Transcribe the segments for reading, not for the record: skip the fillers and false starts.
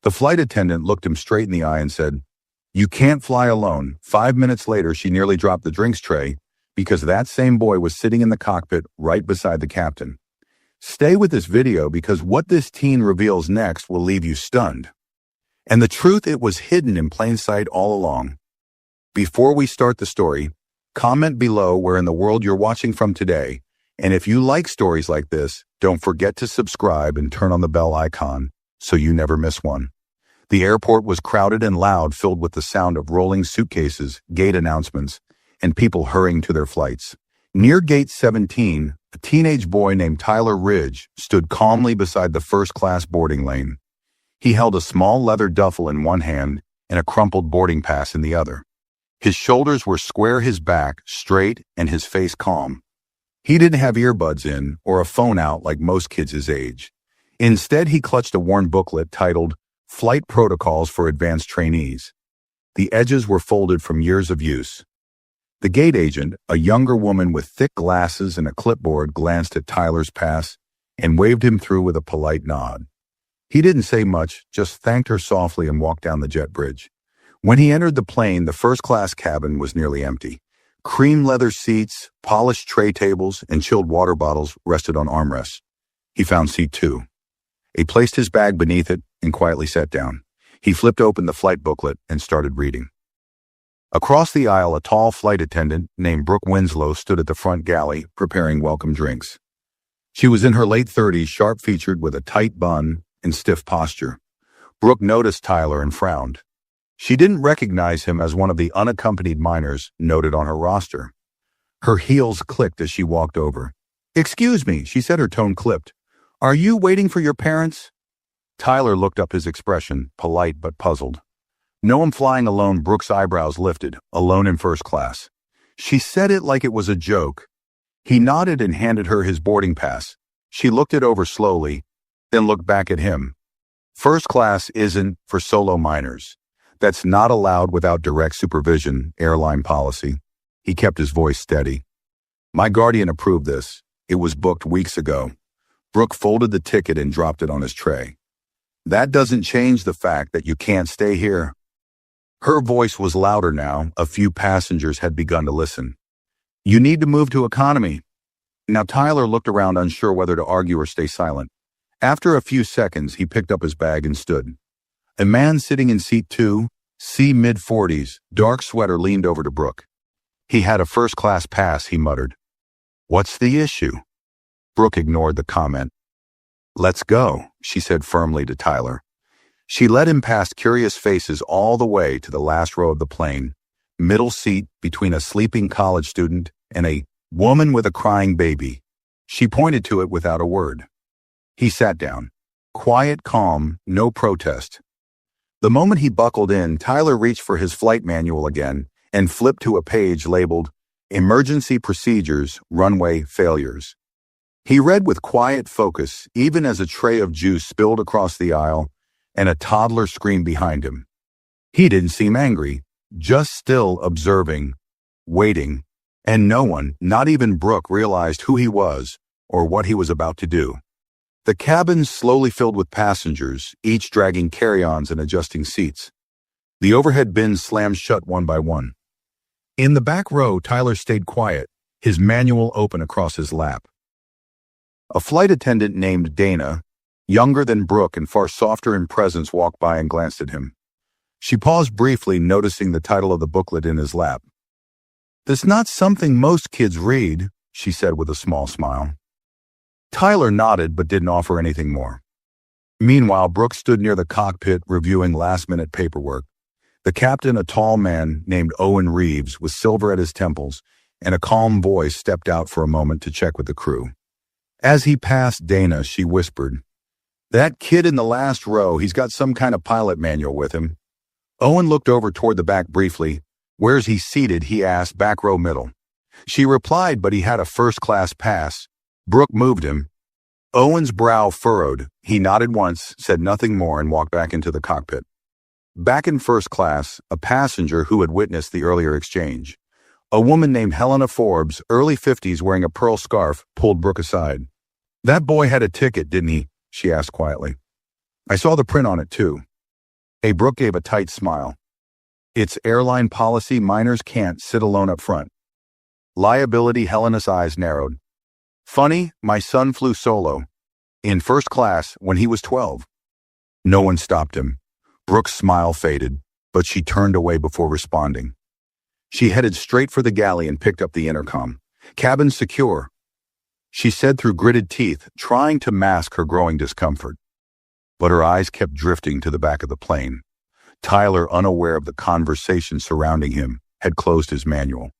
The flight attendant looked him straight in the eye and said, "You can't fly alone." 5 minutes later, she nearly dropped the drinks tray because that same boy was sitting in the cockpit right beside the captain. Stay with this video because what this teen reveals next will leave you stunned. And the truth, it was hidden in plain sight all along. Before we start the story, comment below where in the world you're watching from today. And if you like stories like this, don't forget to subscribe and turn on the bell icon so you never miss one. The airport was crowded and loud, filled with the sound of rolling suitcases, gate announcements, and people hurrying to their flights. Near gate 17, a teenage boy named Tyler Ridge stood calmly beside the first-class boarding lane. He held a small leather duffel in one hand and a crumpled boarding pass in the other. His shoulders were square, his back straight, and his face calm. He didn't have earbuds in or a phone out like most kids his age. Instead, he clutched a worn booklet titled Flight Protocols for Advanced Trainees. The edges were folded from years of use. The gate agent, a younger woman with thick glasses and a clipboard, glanced at Tyler's pass and waved him through with a polite nod. He didn't say much, just thanked her softly and walked down the jet bridge. When he entered the plane, the first-class cabin was nearly empty. Cream leather seats, polished tray tables, and chilled water bottles rested on armrests. He found seat 2. He placed his bag beneath it and quietly sat down. He flipped open the flight booklet and started reading. Across the aisle, a tall flight attendant named Brooke Winslow stood at the front galley, preparing welcome drinks. She was in her late 30s, sharp-featured with a tight bun and stiff posture. Brooke noticed Tyler and frowned. She didn't recognize him as one of the unaccompanied minors noted on her roster. Her heels clicked as she walked over. "Excuse me," she said, her tone clipped. "Are you waiting for your parents?" Tyler looked up, his expression polite but puzzled. "No, I'm flying alone." Brooke's eyebrows lifted. "Alone in first class." She said it like it was a joke. He nodded and handed her his boarding pass. She looked it over slowly, then looked back at him. "First class isn't for solo minors. That's not allowed without direct supervision, airline policy." He kept his voice steady. "My guardian approved this. It was booked weeks ago." Brooke folded the ticket and dropped it on his tray. "That doesn't change the fact that you can't stay here." Her voice was louder now. A few passengers had begun to listen. "You need to move to economy." Now Tyler looked around, unsure whether to argue or stay silent. After a few seconds, he picked up his bag and stood. A man sitting in seat 2, C mid-40s, dark sweater, leaned over to Brooke. "He had a first-class pass," he muttered. "What's the issue?" Brooke ignored the comment. "Let's go," she said firmly to Tyler. She led him past curious faces all the way to the last row of the plane, middle seat between a sleeping college student and a woman with a crying baby. She pointed to it without a word. He sat down. Quiet, calm, no protest. The moment he buckled in, Tyler reached for his flight manual again and flipped to a page labeled Emergency Procedures, Runway Failures. He read with quiet focus, even as a tray of juice spilled across the aisle and a toddler screamed behind him. He didn't seem angry, just still, observing, waiting, and no one, not even Brooke, realized who he was or what he was about to do. The cabin slowly filled with passengers, each dragging carry-ons and adjusting seats. The overhead bins slammed shut one by one. In the back row, Tyler stayed quiet, his manual open across his lap. A flight attendant named Dana, younger than Brooke and far softer in presence, walked by and glanced at him. She paused briefly, noticing the title of the booklet in his lap. "That's not something most kids read," she said with a small smile. Tyler nodded but didn't offer anything more. Meanwhile, Brooke stood near the cockpit reviewing last-minute paperwork. The captain, a tall man named Owen Reeves, with silver at his temples, and a calm voice, stepped out for a moment to check with the crew. As he passed Dana, she whispered, "That kid in the last row, he's got some kind of pilot manual with him." Owen looked over toward the back briefly. "Where's he seated?" he asked. "Back row, middle." She replied, "But he had a first-class pass." Brooke moved him. Owen's brow furrowed. He nodded once, said nothing more, and walked back into the cockpit. Back in first class, a passenger who had witnessed the earlier exchange, a woman named Helena Forbes, early 50s, wearing a pearl scarf, pulled Brooke aside. "That boy had a ticket, didn't he?" she asked quietly. "I saw the print on it, too." Brooke gave a tight smile. It's airline policy minors can't sit alone up front. Liability. Helena's eyes narrowed. Funny, my son flew solo. In first class when he was 12. No one stopped him. Brooke's smile faded, but she turned away before responding. She headed straight for the galley and picked up the intercom. Cabin secure, she said through gritted teeth, trying to mask her growing discomfort. But her eyes kept drifting to the back of the plane. Tyler, unaware of the conversation surrounding him, had closed his manual.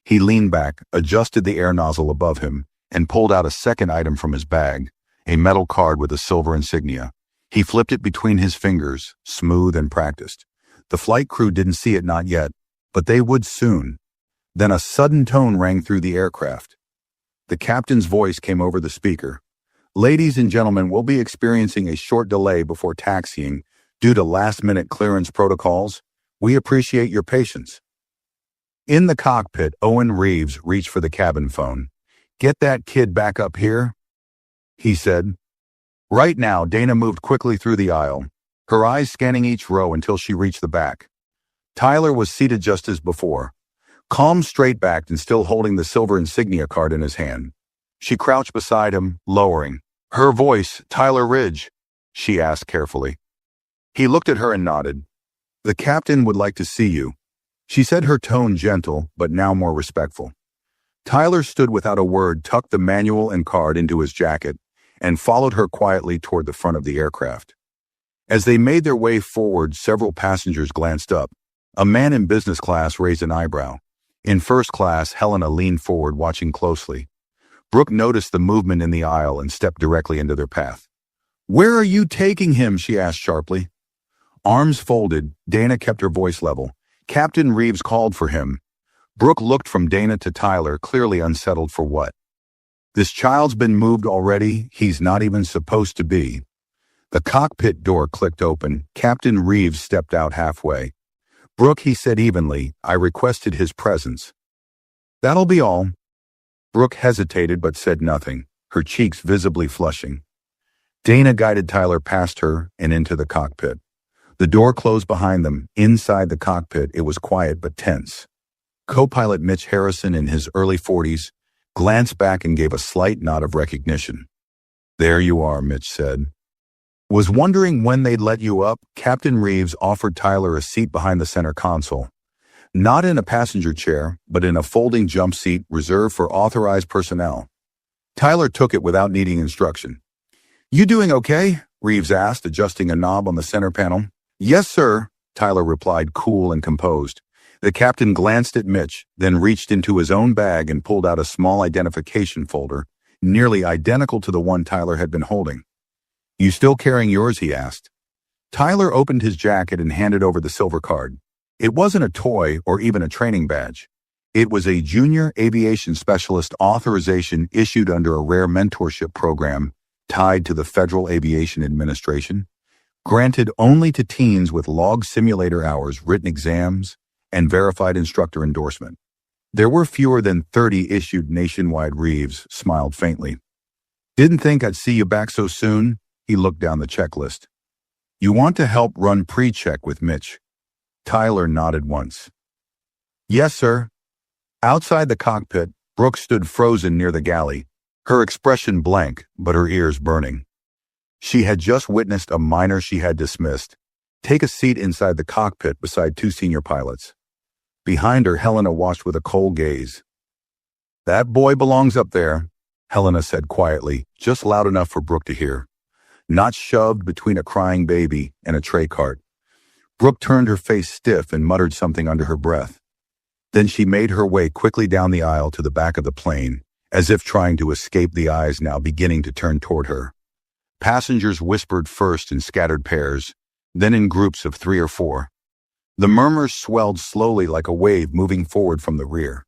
He leaned back, adjusted the air nozzle above him, and pulled out a second item from his bag, a metal card with a silver insignia. He flipped it between his fingers, smooth and practiced. The flight crew didn't see it not yet, but they would soon. Then a sudden tone rang through the aircraft. The captain's voice came over the speaker. Ladies and gentlemen, we'll be experiencing a short delay before taxiing due to last-minute clearance protocols. We appreciate your patience. In the cockpit, Owen Reeves reached for the cabin phone. Get that kid back up here, he said. Right now, Dana moved quickly through the aisle, her eyes scanning each row until she reached the back. Tyler was seated just as before, calm, straight-backed, and still holding the silver insignia card in his hand. She crouched beside him, lowering. Her voice, Tyler Ridge, she asked carefully. He looked at her and nodded. The captain would like to see you, she said, her tone gentle, but now more respectful. Tyler stood without a word, tucked the manual and card into his jacket, and followed her quietly toward the front of the aircraft. As they made their way forward, several passengers glanced up. A man in business class raised an eyebrow. In first class, Helena leaned forward, watching closely. Brooke noticed the movement in the aisle and stepped directly into their path. Where are you taking him? She asked sharply. Arms folded, Dana kept her voice level. Captain Reeves called for him. Brooke looked from Dana to Tyler, clearly unsettled for what. This child's been moved already. He's not even supposed to be. The cockpit door clicked open. Captain Reeves stepped out halfway. Brooke, he said evenly, I requested his presence. That'll be all. Brooke hesitated but said nothing, her cheeks visibly flushing. Dana guided Tyler past her and into the cockpit. The door closed behind them. Inside the cockpit, it was quiet but tense. Co-pilot Mitch Harrison, in his early 40s, glanced back and gave a slight nod of recognition. There you are, Mitch said. Was wondering when they'd let you up. Captain Reeves offered Tyler a seat behind the center console. Not in a passenger chair, but in a folding jump seat reserved for authorized personnel. Tyler took it without needing instruction. You doing okay? Reeves asked, adjusting a knob on the center panel. Yes, sir, Tyler replied, cool and composed. The captain glanced at Mitch, then reached into his own bag and pulled out a small identification folder, nearly identical to the one Tyler had been holding. You still carrying yours? He asked. Tyler opened his jacket and handed over the silver card. It wasn't a toy or even a training badge. It was a junior aviation specialist authorization issued under a rare mentorship program tied to the Federal Aviation Administration, granted only to teens with log simulator hours, written exams, and verified instructor endorsement. There were fewer than 30 issued nationwide. Reeves smiled faintly. Didn't think I'd see you back so soon. He looked down the checklist. You want to help run pre-check with Mitch? Tyler nodded once. Yes, sir. Outside the cockpit, Brooke stood frozen near the galley, her expression blank, but her ears burning. She had just witnessed a minor she had dismissed take a seat inside the cockpit beside two senior pilots. Behind her, Helena watched with a cold gaze. That boy belongs up there, Helena said quietly, just loud enough for Brooke to hear. Not shoved between a crying baby and a tray cart. Brooke turned her face stiff and muttered something under her breath. Then she made her way quickly down the aisle to the back of the plane, as if trying to escape the eyes now beginning to turn toward her. Passengers whispered first in scattered pairs, then in groups of 3 or 4. The murmurs swelled slowly like a wave moving forward from the rear.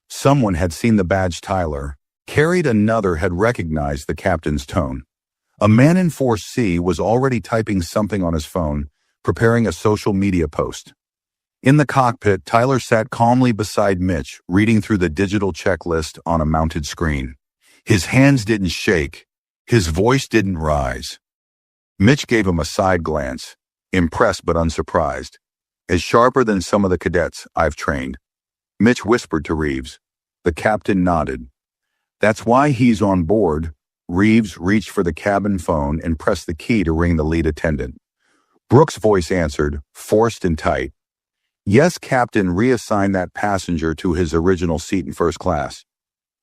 Someone had seen the badge Tyler carried, another had recognized the captain's tone. A man in 4C was already typing something on his phone, preparing a social media post. In the cockpit, Tyler sat calmly beside Mitch, reading through the digital checklist on a mounted screen. His hands didn't shake. His voice didn't rise. Mitch gave him a side glance, impressed but unsurprised. Is sharper than some of the cadets I've trained. Mitch whispered to Reeves. The captain nodded. That's why he's on board. Reeves reached for the cabin phone and pressed the key to ring the lead attendant. Brooks' voice answered, forced and tight. Yes, Captain, reassign that passenger to his original seat in first class.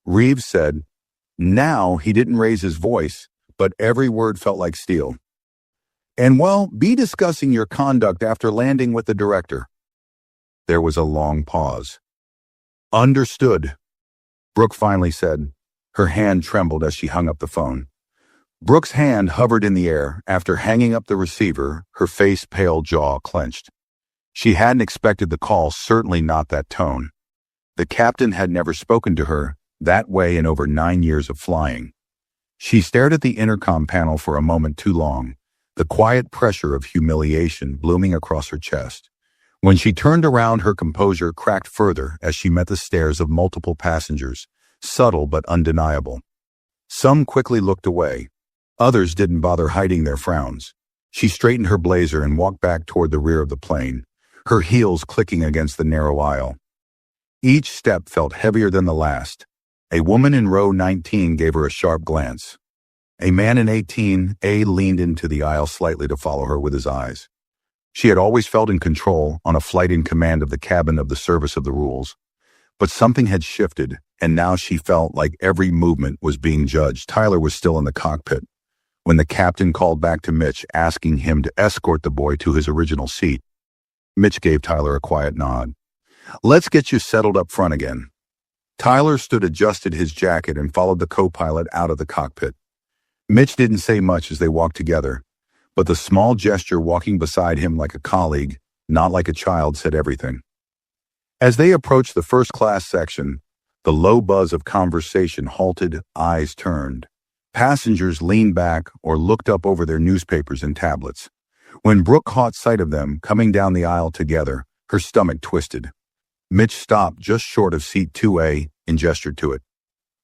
Reeves said. Now he didn't raise his voice, but every word felt like steel. And well, be discussing your conduct after landing with the director. There was a long pause. Understood, Brooke finally said. Her hand trembled as she hung up the phone. Brooke's hand hovered in the air. After hanging up the receiver, her face pale, jaw clenched. She hadn't expected the call, certainly not that tone. The captain had never spoken to her that way in over 9 years of flying. She stared at the intercom panel for a moment too long, the quiet pressure of humiliation blooming across her chest. When she turned around, her composure cracked further as she met the stares of multiple passengers, subtle but undeniable. Some quickly looked away. Others didn't bother hiding their frowns. She straightened her blazer and walked back toward the rear of the plane, her heels clicking against the narrow aisle. Each step felt heavier than the last. A woman in row 19 gave her a sharp glance. A man in 18A leaned into the aisle slightly to follow her with his eyes. She had always felt in control, on a flight in command of the cabin of the service of the rules. But something had shifted, and now she felt like every movement was being judged. Tyler was still in the cockpit when the captain called back to Mitch, asking him to escort the boy to his original seat. Mitch gave Tyler a quiet nod. Let's get you settled up front again. Tyler adjusted his jacket and followed the co-pilot out of the cockpit. Mitch didn't say much as they walked together, but the small gesture walking beside him like a colleague, not like a child, said everything. As they approached the first-class section, the low buzz of conversation halted, eyes turned. Passengers leaned back or looked up over their newspapers and tablets. When Brooke caught sight of them coming down the aisle together, her stomach twisted. Mitch stopped just short of seat 2A and gestured to it.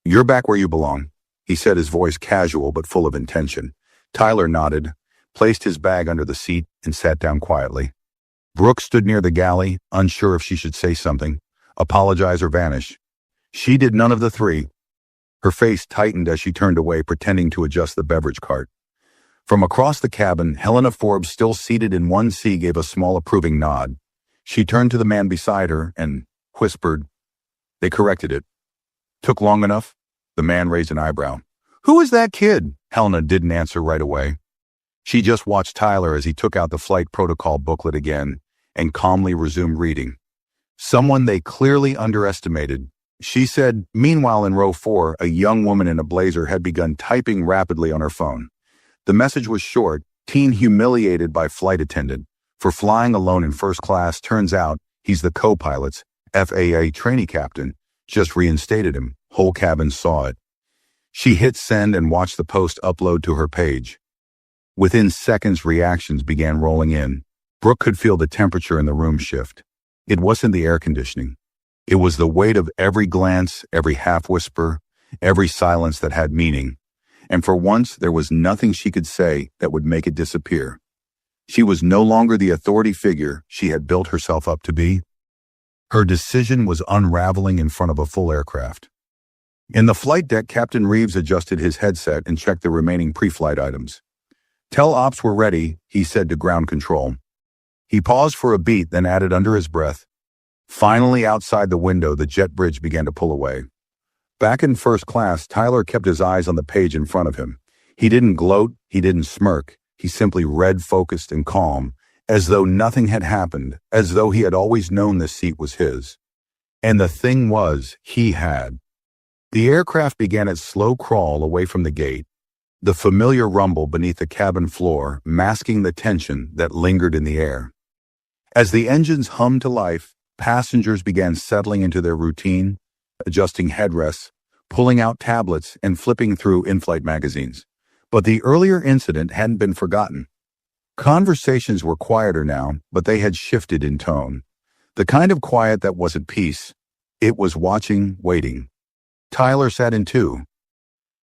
You're back where you belong, he said, his voice casual but full of intention. Tyler nodded, placed his bag under the seat, and sat down quietly. Brooke stood near the galley, unsure if she should say something, apologize or vanish. She did none of the three. Her face tightened as she turned away, pretending to adjust the beverage cart. From across the cabin, Helena Forbes, still seated in 1C, gave a small approving nod. She turned to the man beside her and whispered, They corrected it. Took long enough? The man raised an eyebrow. Who is that kid? Helena didn't answer right away. She just watched Tyler as he took out the flight protocol booklet again and calmly resumed reading. Someone they clearly underestimated, she said. Meanwhile, in row 4, a young woman in a blazer had begun typing rapidly on her phone. The message was short: teen humiliated by flight attendant for flying alone in first class. Turns out he's the co-pilot's FAA trainee captain. Just reinstated him. Whole cabin saw it. She hit send and watched the post upload to her page. Within seconds, reactions began rolling in. Brooke could feel the temperature in the room shift. It wasn't the air conditioning. It was the weight of every glance, every half whisper, every silence that had meaning. And for once, there was nothing she could say that would make it disappear. She was no longer the authority figure she had built herself up to be. Her decision was unraveling in front of a full aircraft. In the flight deck, Captain Reeves adjusted his headset and checked the remaining pre-flight items. Tell ops we're ready, he said to ground control. He paused for a beat, then added under his breath. Finally, outside the window, the jet bridge began to pull away. Back in first class, Tyler kept his eyes on the page in front of him. He didn't gloat, he didn't smirk. He simply read, focused and calm, as though nothing had happened, as though he had always known this seat was his. And the thing was, he had. The aircraft began its slow crawl away from the gate, the familiar rumble beneath the cabin floor masking the tension that lingered in the air. As the engines hummed to life, passengers began settling into their routine, adjusting headrests, pulling out tablets, and flipping through in-flight magazines. But the earlier incident hadn't been forgotten. Conversations were quieter now, but they had shifted in tone. The kind of quiet that wasn't peace. It was watching, waiting. Tyler sat in 2.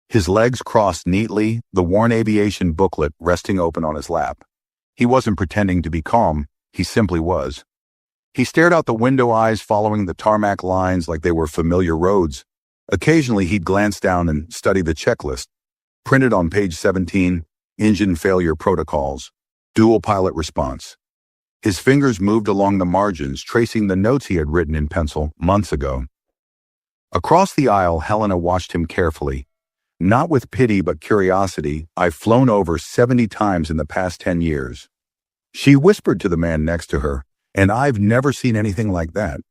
His legs crossed neatly, the worn aviation booklet resting open on his lap. He wasn't pretending to be calm, he simply was. He stared out the window, eyes following the tarmac lines like they were familiar roads. Occasionally he'd glance down and study the checklist. Printed on page 17, engine failure protocols, dual pilot response. His fingers moved along the margins, tracing the notes he had written in pencil months ago. Across the aisle, Helena watched him carefully. Not with pity but curiosity. "I've flown over 70 times in the past 10 years. She whispered to the man next to her, "And I've never seen anything like that."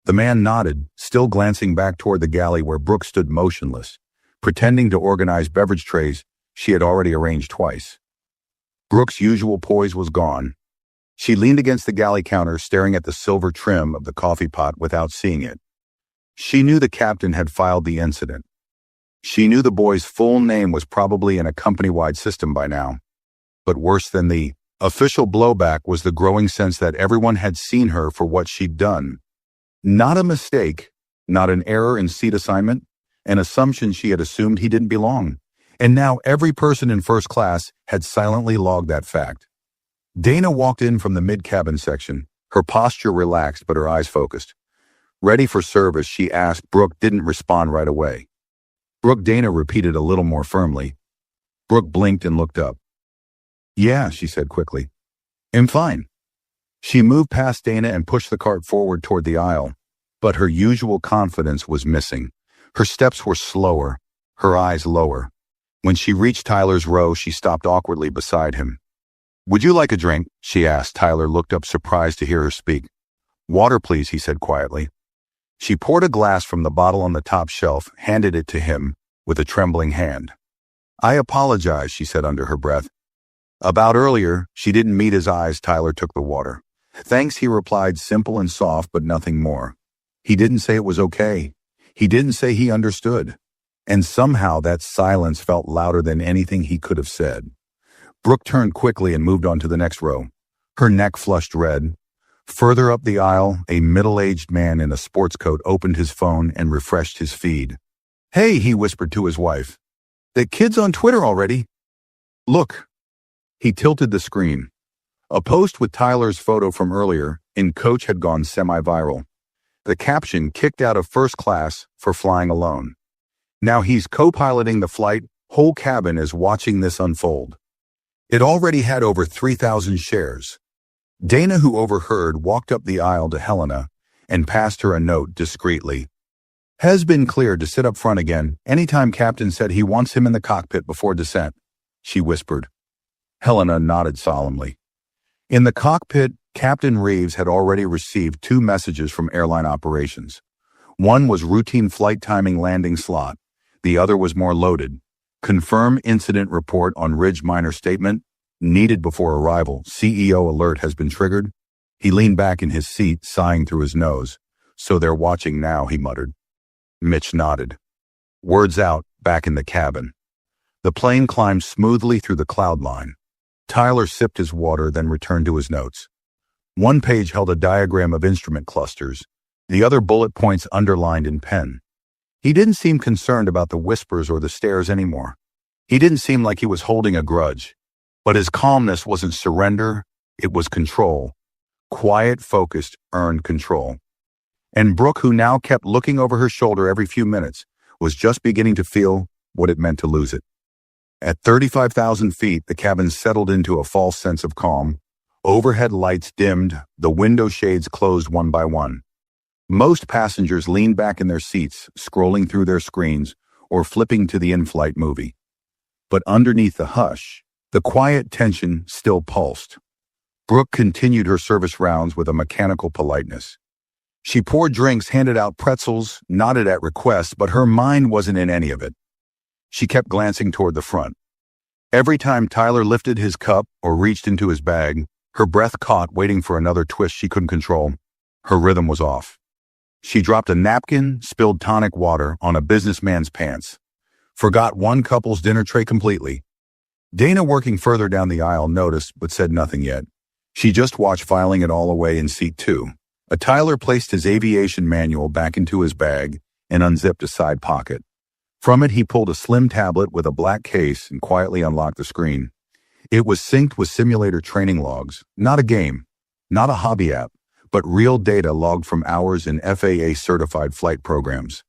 The man nodded, still glancing back toward the galley where Brooke stood motionless, pretending to organize beverage trays she had already arranged twice. Brooke's usual poise was gone. She leaned against the galley counter, staring at the silver trim of the coffee pot without seeing it. She knew the captain had filed the incident. She knew the boy's full name was probably in a company-wide system by now. But worse than the official blowback was the growing sense that everyone had seen her for what she'd done. Not a mistake, not an error in seat assignment, an assumption she had assumed he didn't belong. And now every person in first class had silently logged that fact. Dana walked in from the mid-cabin section, her posture relaxed but her eyes focused. "Ready for service?" she asked. Brooke didn't respond right away. "Brooke," Dana repeated a little more firmly. Brooke blinked and looked up. "Yeah," she said quickly. "I'm fine." She moved past Dana and pushed the cart forward toward the aisle, but her usual confidence was missing. Her steps were slower, her eyes lower. When she reached Tyler's row, she stopped awkwardly beside him. "Would you like a drink?" she asked. Tyler looked up, surprised to hear her speak. "Water, please," he said quietly. She poured a glass from the bottle on the top shelf, handed it to him with a trembling hand. "I apologize," she said under her breath. About earlier, she didn't meet his eyes. Tyler took the water. "Thanks," he replied, simple and soft, but nothing more. He didn't say it was okay. He didn't say he understood. And somehow that silence felt louder than anything he could have said. Brooke turned quickly and moved on to the next row. Her neck flushed red. Further up the aisle, a middle-aged man in a sports coat opened his phone and refreshed his feed. "Hey," he whispered to his wife. "The kid's on Twitter already. Look." He tilted the screen. A post with Tyler's photo from earlier in coach had gone semi-viral. The caption, "Kicked out of first class for flying alone." Now he's co-piloting the flight. Whole cabin is watching this unfold. It already had over 3,000 shares. Dana, who overheard, walked up the aisle to Helena and passed her a note discreetly. "Has been cleared to sit up front again. Anytime captain said he wants him in the cockpit before descent," she whispered. Helena nodded solemnly. In the cockpit, Captain Reeves had already received 2 messages from airline operations. One was routine flight timing landing slot. The other was more loaded. "Confirm incident report on Ridge minor statement. Needed before arrival. CEO alert has been triggered." He leaned back in his seat, sighing through his nose. "So they're watching now," he muttered. Mitch nodded. Words out, back in the cabin. The plane climbed smoothly through the cloud line. Tyler sipped his water, then returned to his notes. One page held a diagram of instrument clusters, the other bullet points underlined in pen. He didn't seem concerned about the whispers or the stares anymore. He didn't seem like he was holding a grudge. But his calmness wasn't surrender, it was control. Quiet, focused, earned control. And Brooke, who now kept looking over her shoulder every few minutes, was just beginning to feel what it meant to lose it. At 35,000 feet, the cabin settled into a false sense of calm. Overhead lights dimmed, the window shades closed one by one. Most passengers leaned back in their seats, scrolling through their screens or flipping to the in-flight movie. But underneath the hush, the quiet tension still pulsed. Brooke continued her service rounds with a mechanical politeness. She poured drinks, handed out pretzels, nodded at requests, but her mind wasn't in any of it. She kept glancing toward the front. Every time Tyler lifted his cup or reached into his bag, her breath caught, waiting for another twist she couldn't control. Her rhythm was off. She dropped a napkin, spilled tonic water on a businessman's pants. Forgot one couple's dinner tray completely. Dana, working further down the aisle, noticed but said nothing yet. She just watched, filing it all away in seat 2. Tyler placed his aviation manual back into his bag and unzipped a side pocket. From it, he pulled a slim tablet with a black case and quietly unlocked the screen. It was synced with simulator training logs, not a game, not a hobby app, but real data logged from hours in FAA-certified flight programs.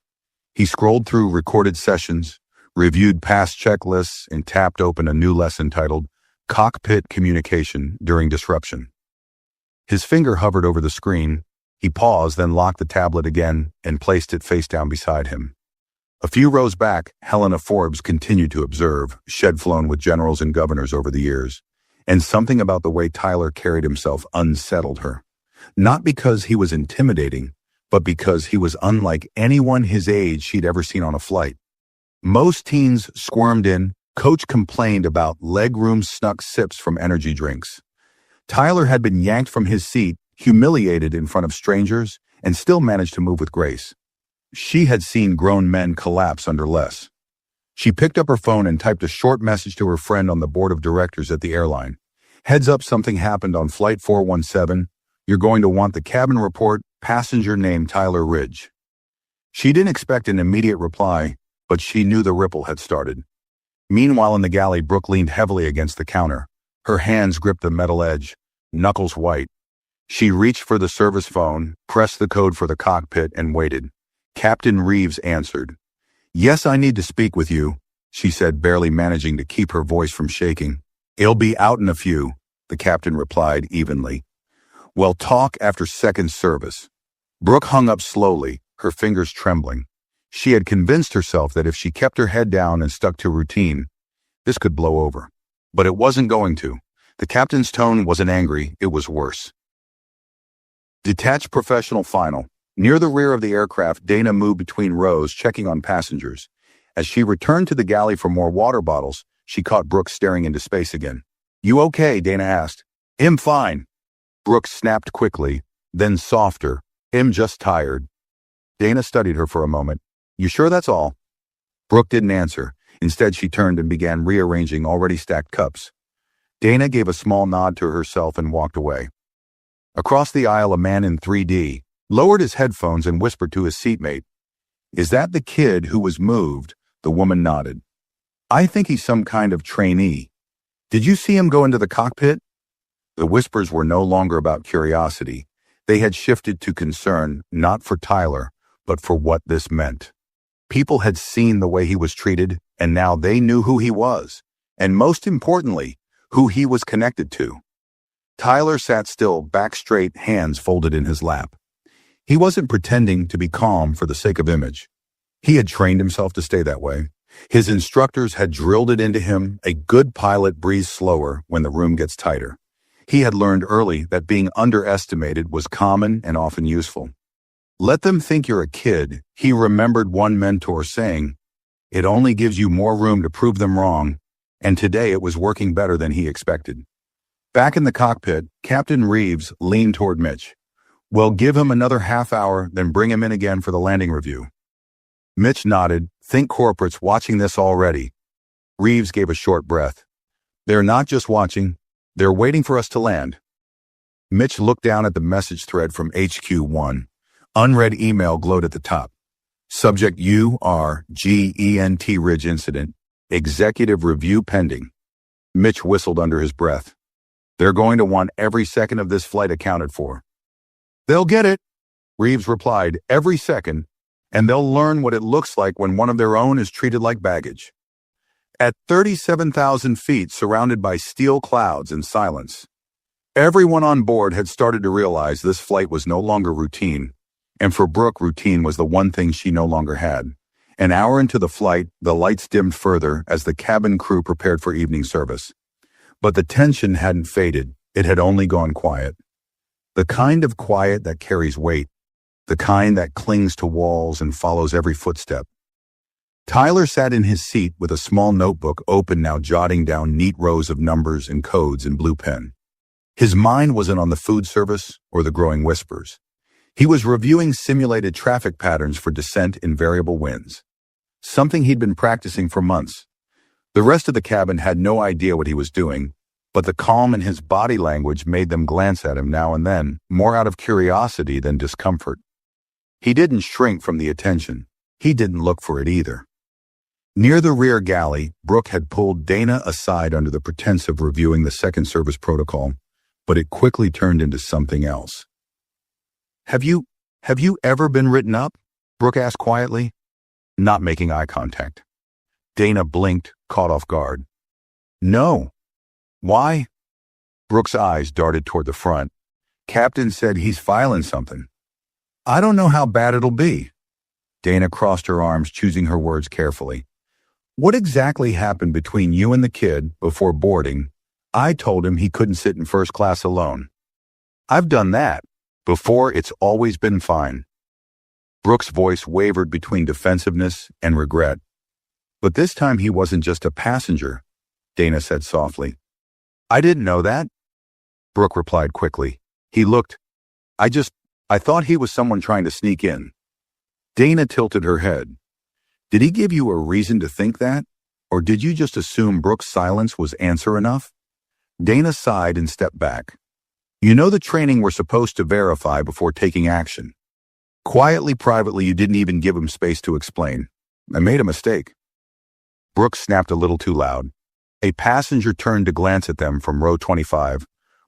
He scrolled through recorded sessions, reviewed past checklists, and tapped open a new lesson titled Cockpit Communication During Disruption. His finger hovered over the screen. He paused, then locked the tablet again and placed it face down beside him. A few rows back, Helena Forbes continued to observe, shed-flown with generals and governors over the years, and something about the way Tyler carried himself unsettled her. Not because he was intimidating, but because he was unlike anyone his age she'd ever seen on a flight. Most teens squirmed in. Coach complained about legroom snuck sips from energy drinks. Tyler had been yanked from his seat, humiliated in front of strangers, and still managed to move with grace. She had seen grown men collapse under less. She picked up her phone and typed a short message to her friend on the board of directors at the airline. Heads up, something happened on Flight 417. You're going to want the cabin report, passenger name Tyler Ridge. She didn't expect an immediate reply, but she knew the ripple had started. Meanwhile, in the galley, Brooke leaned heavily against the counter. Her hands gripped the metal edge, knuckles white. She reached for the service phone, pressed the code for the cockpit, and waited. Captain Reeves answered. "Yes, I need to speak with you," she said, barely managing to keep her voice from shaking. "It'll be out in a few," the captain replied evenly. "Well, talk after second service." Brooke hung up slowly, her fingers trembling. She had convinced herself that if she kept her head down and stuck to routine, this could blow over. But it wasn't going to. The captain's tone wasn't angry, it was worse. Detached professional final. Near the rear of the aircraft, Dana moved between rows, checking on passengers. As she returned to the galley for more water bottles, she caught Brooke staring into space again. "You okay?" Dana asked. "I'm fine." Brooke snapped quickly, then softer. "I'm just tired." Dana studied her for a moment. "You sure that's all?" Brooke didn't answer. Instead, she turned and began rearranging already stacked cups. Dana gave a small nod to herself and walked away. Across the aisle, a man in 3D lowered his headphones and whispered to his seatmate. "Is that the kid who was moved?" The woman nodded. "I think he's some kind of trainee. Did you see him go into the cockpit?" The whispers were no longer about curiosity. They had shifted to concern, not for Tyler, but for what this meant. People had seen the way he was treated, and now they knew who he was, and most importantly, who he was connected to. Tyler sat still, back straight, hands folded in his lap. He wasn't pretending to be calm for the sake of image. He had trained himself to stay that way. His instructors had drilled it into him: a good pilot breathes slower when the room gets tighter. He had learned early that being underestimated was common and often useful. "Let them think you're a kid," he remembered one mentor saying. "It only gives you more room to prove them wrong," and today it was working better than he expected. Back in the cockpit, Captain Reeves leaned toward Mitch. "Well, give him another half hour, then bring him in again for the landing review." Mitch nodded. "Think corporate's watching this already." Reeves gave a short breath. "They're not just watching, they're waiting for us to land." Mitch looked down at the message thread from HQ1. Unread email glowed at the top. Subject: URGENT Ridge Incident. Executive review pending. Mitch whistled under his breath. "They're going to want every second of this flight accounted for." "They'll get it," Reeves replied, "every second, and they'll learn what it looks like when one of their own is treated like baggage." At 37,000 feet, surrounded by steel clouds and silence, everyone on board had started to realize this flight was no longer routine, and for Brooke, routine was the one thing she no longer had. An hour into the flight, the lights dimmed further as the cabin crew prepared for evening service. But the tension hadn't faded, it had only gone quiet. The kind of quiet that carries weight, the kind that clings to walls and follows every footstep. Tyler sat in his seat with a small notebook open, now jotting down neat rows of numbers and codes in blue pen. His mind wasn't on the food service or the growing whispers. He was reviewing simulated traffic patterns for descent in variable winds, something he'd been practicing for months. The rest of the cabin had no idea what he was doing, but the calm in his body language made them glance at him now and then, more out of curiosity than discomfort. He didn't shrink from the attention. He didn't look for it either. Near the rear galley, Brooke had pulled Dana aside under the pretense of reviewing the second service protocol, but it quickly turned into something else. Have you ever been written up? Brooke asked quietly, not making eye contact. Dana blinked, caught off guard. No. Why? Brooke's eyes darted toward the front. Captain said he's filing something. I don't know how bad it'll be. Dana crossed her arms, choosing her words carefully. What exactly happened between you and the kid before boarding? I told him he couldn't sit in first class alone. I've done that. Before, it's always been fine. Brooke's voice wavered between defensiveness and regret. But this time he wasn't just a passenger, Dana said softly. I didn't know that. Brooke replied quickly. He looked. I thought he was someone trying to sneak in. Dana tilted her head. Did he give you a reason to think that? Or did you just assume Brooke's silence was answer enough? Dana sighed and stepped back. You know the training we're supposed to verify before taking action. Quietly, privately, you didn't even give him space to explain. I made a mistake. Brooke snapped a little too loud. A passenger turned to glance at them from row 25.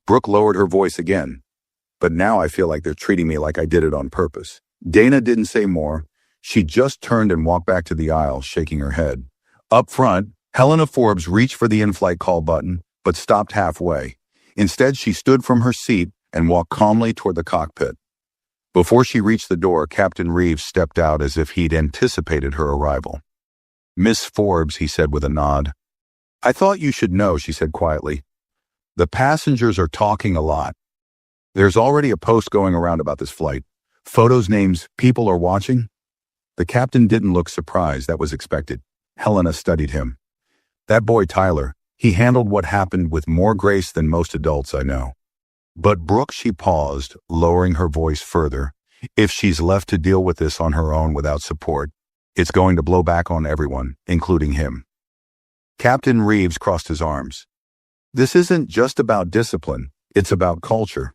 Brooke lowered her voice again. But now I feel like they're treating me like I did it on purpose. Dana didn't say more. She just turned and walked back to the aisle, shaking her head. Up front, Helena Forbes reached for the in-flight call button, but stopped halfway. Instead, she stood from her seat and walked calmly toward the cockpit. Before she reached the door, Captain Reeves stepped out as if he'd anticipated her arrival. Miss Forbes, he said with a nod. I thought you should know, she said quietly. The passengers are talking a lot. There's already a post going around about this flight. Photos, names, people are watching. The captain didn't look surprised. That was expected. Helena studied him. That boy Tyler, he handled what happened with more grace than most adults I know. But Brooke, she paused, lowering her voice further. If she's left to deal with this on her own without support, it's going to blow back on everyone, including him. Captain Reeves crossed his arms. This isn't just about discipline, it's about culture.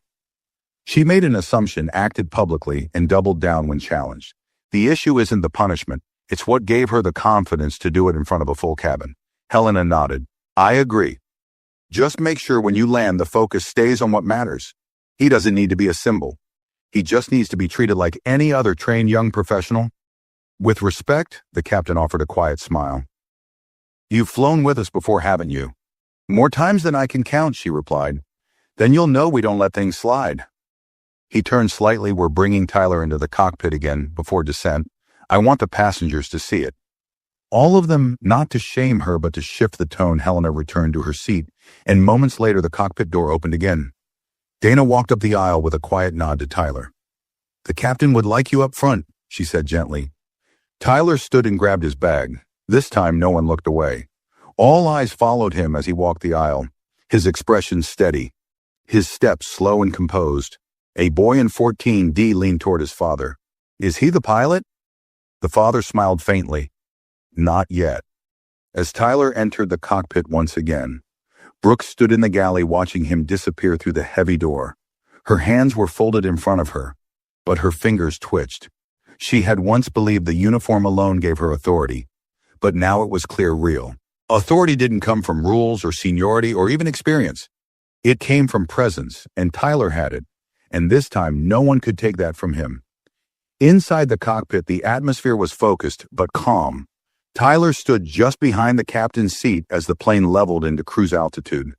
She made an assumption, acted publicly, and doubled down when challenged. The issue isn't the punishment, it's what gave her the confidence to do it in front of a full cabin. Helena nodded. I agree. Just make sure when you land the focus stays on what matters. He doesn't need to be a symbol. He just needs to be treated like any other trained young professional. With respect, the captain offered a quiet smile. You've flown with us before, haven't you? More times than I can count, she replied. Then you'll know we don't let things slide. He turned slightly. We're bringing Tyler into the cockpit again before descent. I want the passengers to see it. All of them, not to shame her, but to shift the tone. Helena returned to her seat, and moments later the cockpit door opened again. Dana walked up the aisle with a quiet nod to Tyler. The captain would like you up front, she said gently. Tyler stood and grabbed his bag. This time no one looked away. All eyes followed him as he walked the aisle, his expression steady, his steps slow and composed. A boy in 14D leaned toward his father. Is he the pilot? The father smiled faintly. Not yet. As Tyler entered the cockpit once again, Brooke stood in the galley watching him disappear through the heavy door. Her hands were folded in front of her, but her fingers twitched. She had once believed the uniform alone gave her authority, but now it was clear real. Authority didn't come from rules or seniority or even experience. It came from presence, and Tyler had it, and this time no one could take that from him. Inside the cockpit, the atmosphere was focused but calm. Tyler stood just behind the captain's seat as the plane leveled into cruise altitude.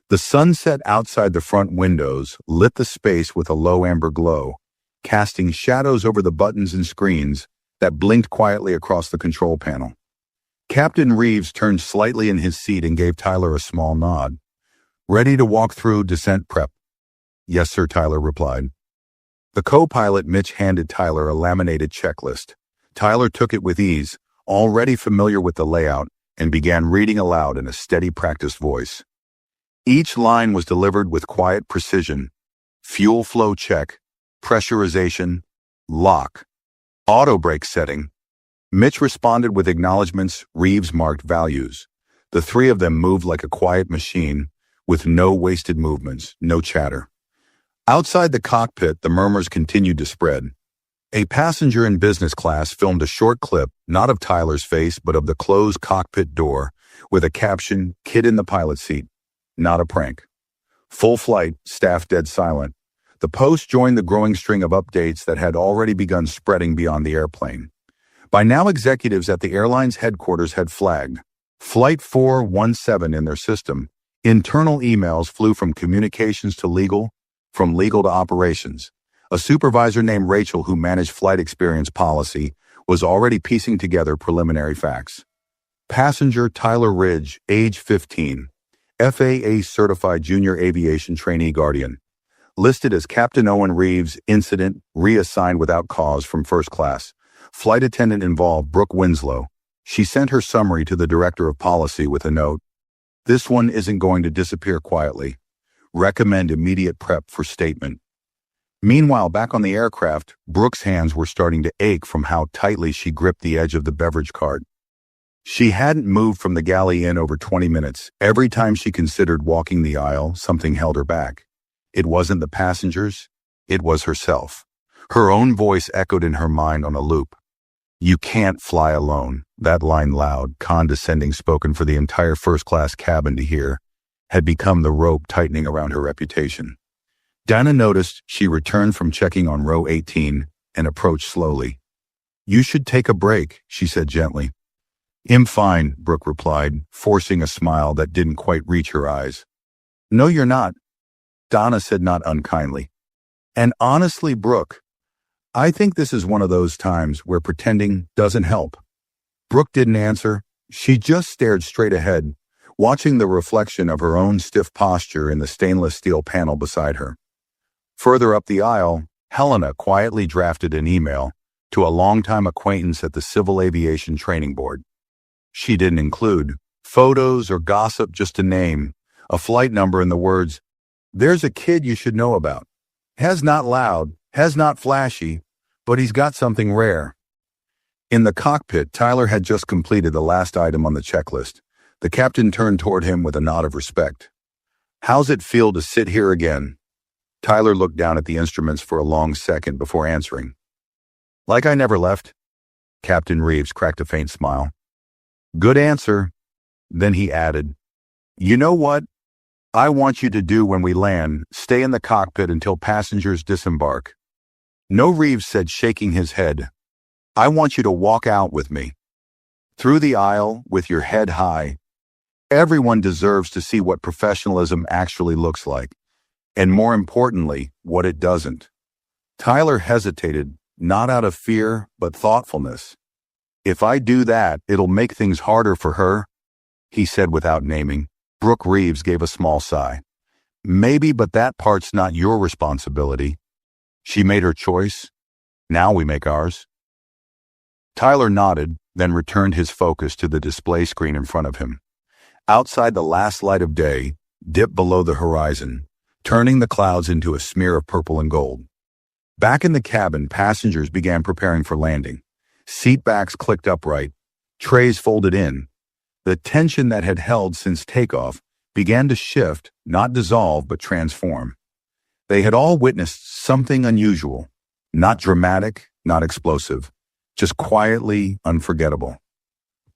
The sunset outside the front windows lit the space with a low amber glow, casting shadows over the buttons and screens that blinked quietly across the control panel. Captain Reeves turned slightly in his seat and gave Tyler a small nod. Ready to walk through descent prep? Yes, sir, Tyler replied. The co-pilot Mitch handed Tyler a laminated checklist. Tyler took it with ease, already familiar with the layout, and began reading aloud in a steady, practiced voice. Each line was delivered with quiet precision. Fuel flow check, pressurization, lock, auto brake setting. Mitch responded with acknowledgments. Reeves marked values. The three of them moved like a quiet machine, with no wasted movements, no chatter. Outside the cockpit, the murmurs continued to spread. A passenger in business class filmed a short clip, not of Tyler's face, but of the closed cockpit door, with a caption, "Kid in the pilot seat." Not a prank. Full flight, staff dead silent. The post joined the growing string of updates that had already begun spreading beyond the airplane. By now, executives at the airline's headquarters had flagged Flight 417 in their system. Internal emails flew from communications to legal, from legal to operations. A supervisor named Rachel, who managed flight experience policy, was already piecing together preliminary facts. Passenger Tyler Ridge, age 15, FAA certified junior aviation trainee guardian. Listed as Captain Owen Reeves, incident, reassigned without cause from first class. Flight attendant involved, Brooke Winslow. She sent her summary to the director of policy with a note. This one isn't going to disappear quietly. Recommend immediate prep for statement. Meanwhile, back on the aircraft, Brooke's hands were starting to ache from how tightly she gripped the edge of the beverage cart. She hadn't moved from the galley in over 20 minutes. Every time she considered walking the aisle, something held her back. It wasn't the passengers, it was herself. Her own voice echoed in her mind on a loop. "You can't fly alone." That line, loud, condescending, spoken for the entire first-class cabin to hear, had become the rope tightening around her reputation. Dinah noticed she returned from checking on row 18 and approached slowly. "You should take a break," she said gently. "I'm fine," Brooke replied, forcing a smile that didn't quite reach her eyes. "No, you're not," Donna said, not unkindly. "And honestly, Brooke, I think this is one of those times where pretending doesn't help." Brooke didn't answer. She just stared straight ahead, watching the reflection of her own stiff posture in the stainless steel panel beside her. Further up the aisle, Helena quietly drafted an email to a longtime acquaintance at the Civil Aviation Training Board. She didn't include photos or gossip, just a name, a flight number, and the words, "There's a kid you should know about. Has not loud, has not flashy, but he's got something rare." In the cockpit, Tyler had just completed the last item on the checklist. The captain turned toward him with a nod of respect. "How's it feel to sit here again?" Tyler looked down at the instruments for a long second before answering. "Like I never left." Captain Reeves cracked a faint smile. "Good answer." Then he added, "You know what I want you to do when we land? Stay in the cockpit until passengers disembark." "No," Reeves said, shaking his head. "I want you to walk out with me. Through the aisle with your head high. Everyone deserves to see what professionalism actually looks like. And more importantly, what it doesn't." Tyler hesitated, not out of fear, but thoughtfulness. "If I do that, it'll make things harder for her," he said without naming. Brooke Reeves gave a small sigh. "Maybe, but that part's not your responsibility. She made her choice. Now we make ours." Tyler nodded, then returned his focus to the display screen in front of him. Outside, the last light of day dipped below the horizon, turning the clouds into a smear of purple and gold. Back in the cabin, passengers began preparing for landing. Seat backs clicked upright, trays folded in. The tension that had held since takeoff began to shift, not dissolve, but transform. They had all witnessed something unusual, not dramatic, not explosive, just quietly unforgettable.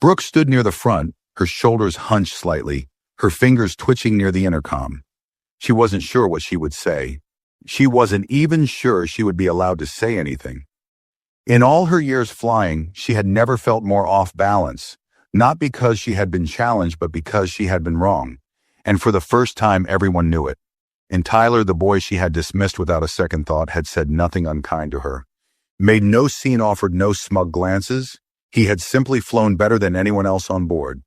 Brooke stood near the front, her shoulders hunched slightly, her fingers twitching near the intercom. She wasn't sure what she would say. She wasn't even sure she would be allowed to say anything. In all her years flying, she had never felt more off balance, not because she had been challenged, but because she had been wrong. And for the first time, everyone knew it. And Tyler, the boy she had dismissed without a second thought, had said nothing unkind to her. Made no scene, offered no smug glances. He had simply flown better than anyone else on board.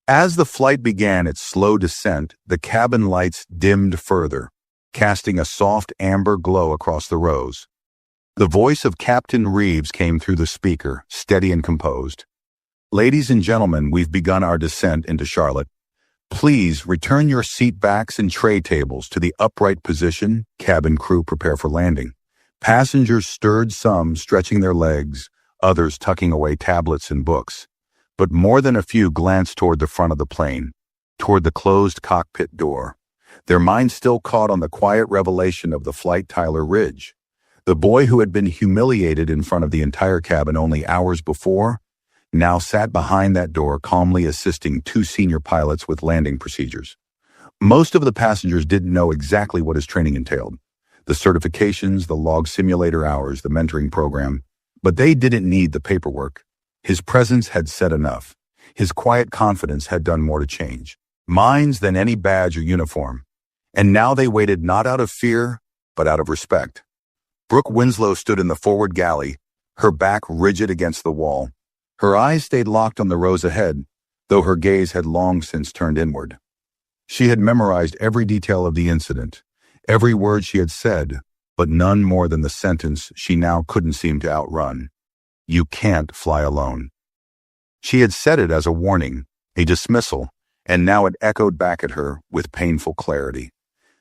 As the flight began its slow descent, the cabin lights dimmed further, casting a soft amber glow across the rows. The voice of Captain Reeves came through the speaker, steady and composed. "Ladies and gentlemen, we've begun our descent into Charlotte. Please return your seat backs and tray tables to the upright position. Cabin crew prepare for landing." Passengers stirred, some stretching their legs, others tucking away tablets and books. But more than a few glanced toward the front of the plane, toward the closed cockpit door, their minds still caught on the quiet revelation of the flight Tyler Ridge. The boy who had been humiliated in front of the entire cabin only hours before now sat behind that door calmly assisting two senior pilots with landing procedures. Most of the passengers didn't know exactly what his training entailed. The certifications, the log simulator hours, the mentoring program. But they didn't need the paperwork. His presence had said enough. His quiet confidence had done more to change minds than any badge or uniform. And now they waited not out of fear, but out of respect. Brooke Winslow stood in the forward galley, her back rigid against the wall. Her eyes stayed locked on the rows ahead, though her gaze had long since turned inward. She had memorized every detail of the incident, every word she had said, but none more than the sentence she now couldn't seem to outrun. You can't fly alone. She had said it as a warning, a dismissal, and now it echoed back at her with painful clarity.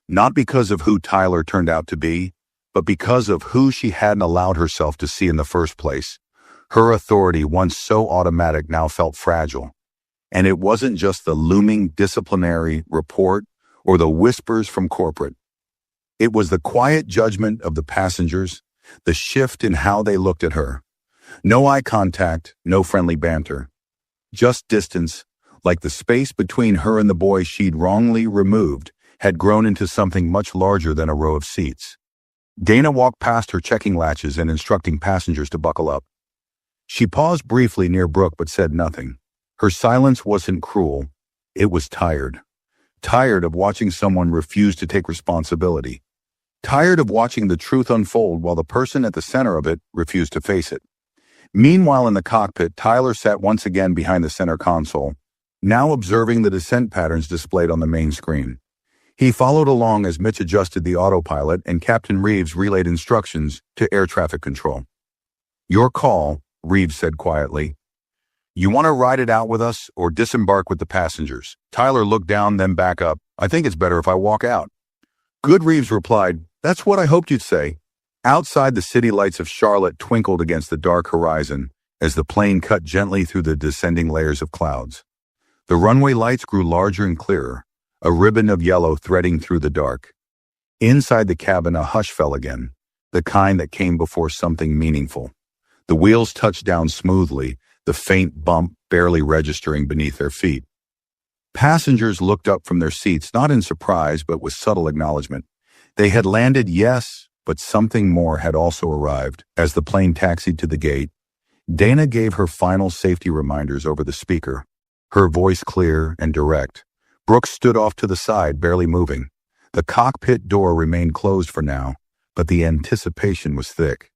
Not because of who Tyler turned out to be, but because of who she hadn't allowed herself to see in the first place. Her authority, once so automatic, now felt fragile. And it wasn't just the looming disciplinary report or the whispers from corporate. It was the quiet judgment of the passengers, the shift in how they looked at her. No eye contact, no friendly banter. Just distance, like the space between her and the boy she'd wrongly removed had grown into something much larger than a row of seats. Dana walked past her checking latches and instructing passengers to buckle up. She paused briefly near Brooke but said nothing. Her silence wasn't cruel. It was tired. Tired of watching someone refuse to take responsibility. Tired of watching the truth unfold while the person at the center of it refused to face it. Meanwhile, in the cockpit, Tyler sat once again behind the center console, now observing the descent patterns displayed on the main screen. He followed along as Mitch adjusted the autopilot and Captain Reeves relayed instructions to air traffic control. Your call, Reeves said quietly. You want to ride it out with us or disembark with the passengers? Tyler looked down, then back up. I think it's better if I walk out. Good, Reeves replied. That's what I hoped you'd say. Outside, the city lights of Charlotte twinkled against the dark horizon as the plane cut gently through the descending layers of clouds. The runway lights grew larger and clearer, a ribbon of yellow threading through the dark. Inside the cabin, a hush fell again, the kind that came before something meaningful. The wheels touched down smoothly, the faint bump barely registering beneath their feet. Passengers looked up from their seats, not in surprise, but with subtle acknowledgement. They had landed, yes, but something more had also arrived. As the plane taxied to the gate, Dana gave her final safety reminders over the speaker, her voice clear and direct. Brooke stood off to the side, barely moving. The cockpit door remained closed for now, but the anticipation was thick.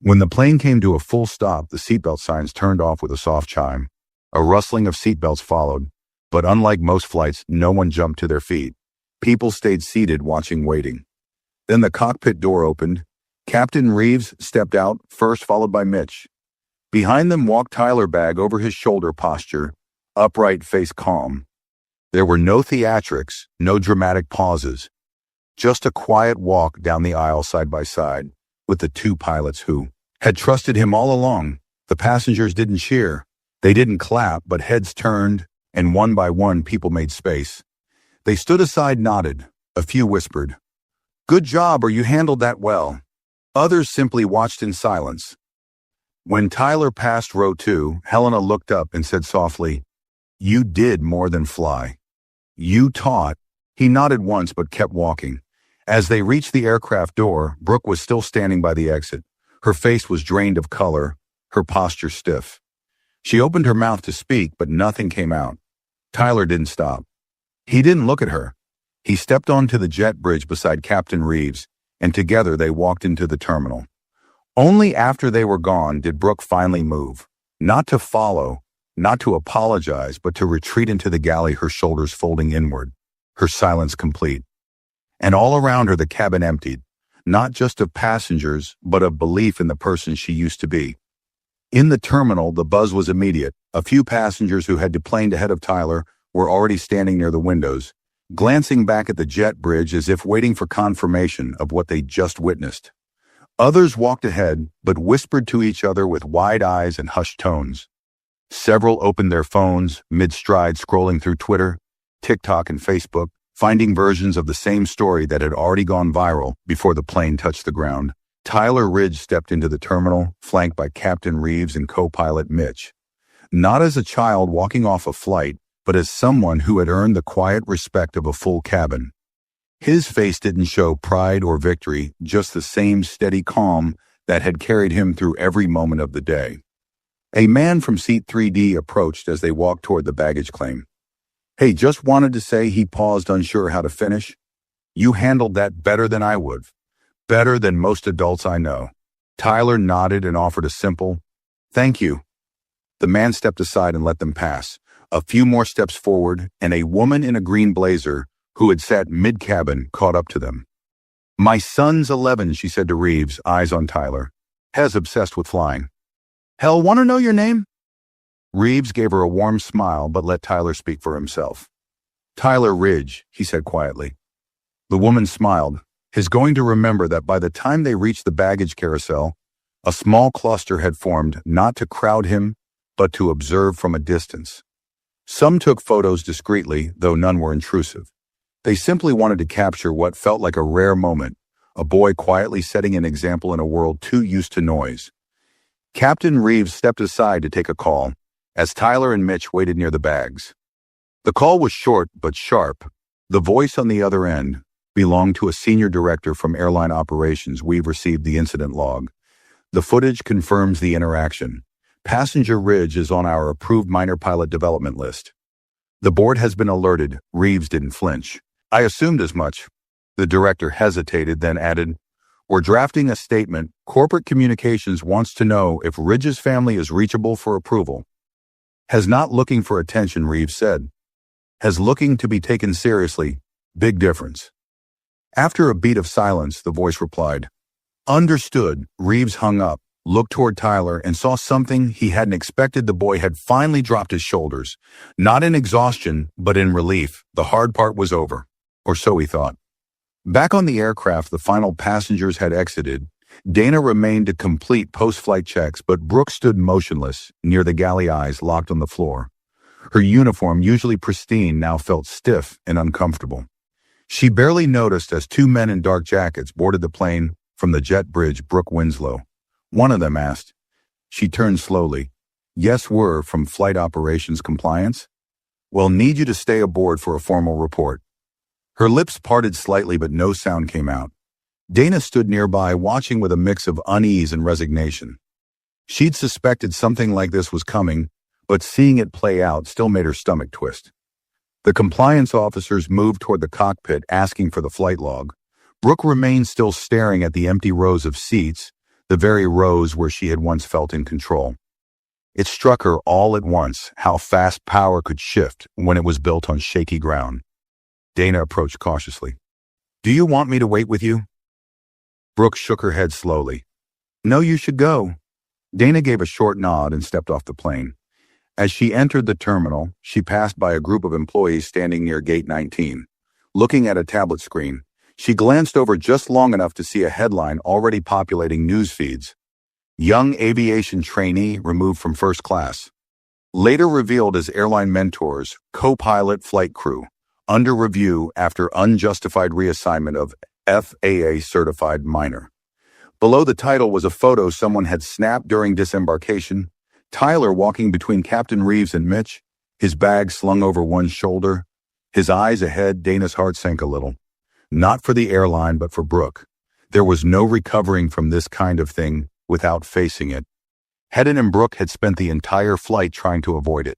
When the plane came to a full stop, the seatbelt signs turned off with a soft chime. A rustling of seatbelts followed, but unlike most flights, no one jumped to their feet. People stayed seated, watching, waiting. Then the cockpit door opened. Captain Reeves stepped out, first followed by Mitch. Behind them walked Tyler, bag over his shoulder posture, upright, face calm. There were no theatrics, no dramatic pauses. Just a quiet walk down the aisle side by side, with the two pilots who had trusted him all along. The passengers didn't cheer. They didn't clap, but heads turned, and one by one people made space. They stood aside, nodded. A few whispered, "Good job," or "You handled that well." Others simply watched in silence. When Tyler passed row 2, Helena looked up and said softly, "You did more than fly. You taught." He nodded once but kept walking. As they reached the aircraft door, Brooke was still standing by the exit. Her face was drained of color, her posture stiff. She opened her mouth to speak, but nothing came out. Tyler didn't stop. He didn't look at her. He stepped onto the jet bridge beside Captain Reeves, and together they walked into the terminal. Only after they were gone did Brooke finally move. Not to follow, not to apologize, but to retreat into the galley, her shoulders folding inward, her silence complete. And all around her the cabin emptied, not just of passengers, but of belief in the person she used to be. In the terminal, the buzz was immediate. A few passengers who had deplaned ahead of Tyler were already standing near the windows, glancing back at the jet bridge as if waiting for confirmation of what they'd just witnessed. Others walked ahead, but whispered to each other with wide eyes and hushed tones. Several opened their phones, mid-stride scrolling through Twitter, TikTok, and Facebook, finding versions of the same story that had already gone viral before the plane touched the ground. Tyler Ridge stepped into the terminal, flanked by Captain Reeves and co-pilot Mitch. Not as a child walking off a flight, but as someone who had earned the quiet respect of a full cabin. His face didn't show pride or victory, just the same steady calm that had carried him through every moment of the day. A man from Seat 3D approached as they walked toward the baggage claim. "Hey, just wanted to say," he paused, unsure how to finish. "You handled that better than I would. Better than most adults I know." Tyler nodded and offered a simple, "Thank you." The man stepped aside and let them pass. A few more steps forward, and a woman in a green blazer, who had sat mid-cabin, caught up to them. "My son's 11, she said to Reeves, eyes on Tyler. "Has obsessed with flying." "Hell, want to know your name?" Reeves gave her a warm smile, but let Tyler speak for himself. "Tyler Ridge," he said quietly. The woman smiled, his going to remember that by the time they reached the baggage carousel, a small cluster had formed not to crowd him, but to observe from a distance. Some took photos discreetly, though none were intrusive. They simply wanted to capture what felt like a rare moment, a boy quietly setting an example in a world too used to noise. Captain Reeves stepped aside to take a call, as Tyler and Mitch waited near the bags. The call was short but sharp. The voice on the other end belonged to a senior director from airline operations. "We've received the incident log. The footage confirms the interaction. Passenger Ridge is on our approved minor pilot development list. The board has been alerted." Reeves didn't flinch. "I assumed as much." The director hesitated, then added, "We're drafting a statement. Corporate Communications wants to know if Ridge's family is reachable for approval." "Has not looking for attention," Reeves said. "Has looking to be taken seriously. Big difference." After a beat of silence, the voice replied, "Understood." Reeves hung up, looked toward Tyler, and saw something he hadn't expected. The boy had finally dropped his shoulders. Not in exhaustion, but in relief. The hard part was over. Or so he thought. Back on the aircraft, the final passengers had exited. Dana remained to complete post-flight checks, but Brooke stood motionless, near the galley, eyes locked on the floor. Her uniform, usually pristine, now felt stiff and uncomfortable. She barely noticed as two men in dark jackets boarded the plane from the jet bridge. "Brooke Winslow?" one of them asked. She turned slowly. "Yes, we're from Flight Operations Compliance. We'll need you to stay aboard for a formal report." Her lips parted slightly, but no sound came out. Dana stood nearby, watching with a mix of unease and resignation. She'd suspected something like this was coming, but seeing it play out still made her stomach twist. The compliance officers moved toward the cockpit, asking for the flight log. Brooke remained still, staring at the empty rows of seats, the very rows where she had once felt in control. It struck her all at once how fast power could shift when it was built on shaky ground. Dana approached cautiously. "Do you want me to wait with you?" Brooke shook her head slowly. "No, you should go." Dana gave a short nod and stepped off the plane. As she entered the terminal, she passed by a group of employees standing near Gate 19. Looking at a tablet screen, she glanced over just long enough to see a headline already populating news feeds. "Young aviation trainee removed from first class. Later revealed as airline mentors, co-pilot flight crew. Under review after unjustified reassignment of FAA certified minor." Below the title was a photo someone had snapped during disembarkation. Tyler walking between Captain Reeves and Mitch, his bag slung over one shoulder, his eyes ahead. Dana's heart sank a little. Not for the airline, but for Brooke. There was no recovering from this kind of thing without facing it. Hedden and Brooke had spent the entire flight trying to avoid it.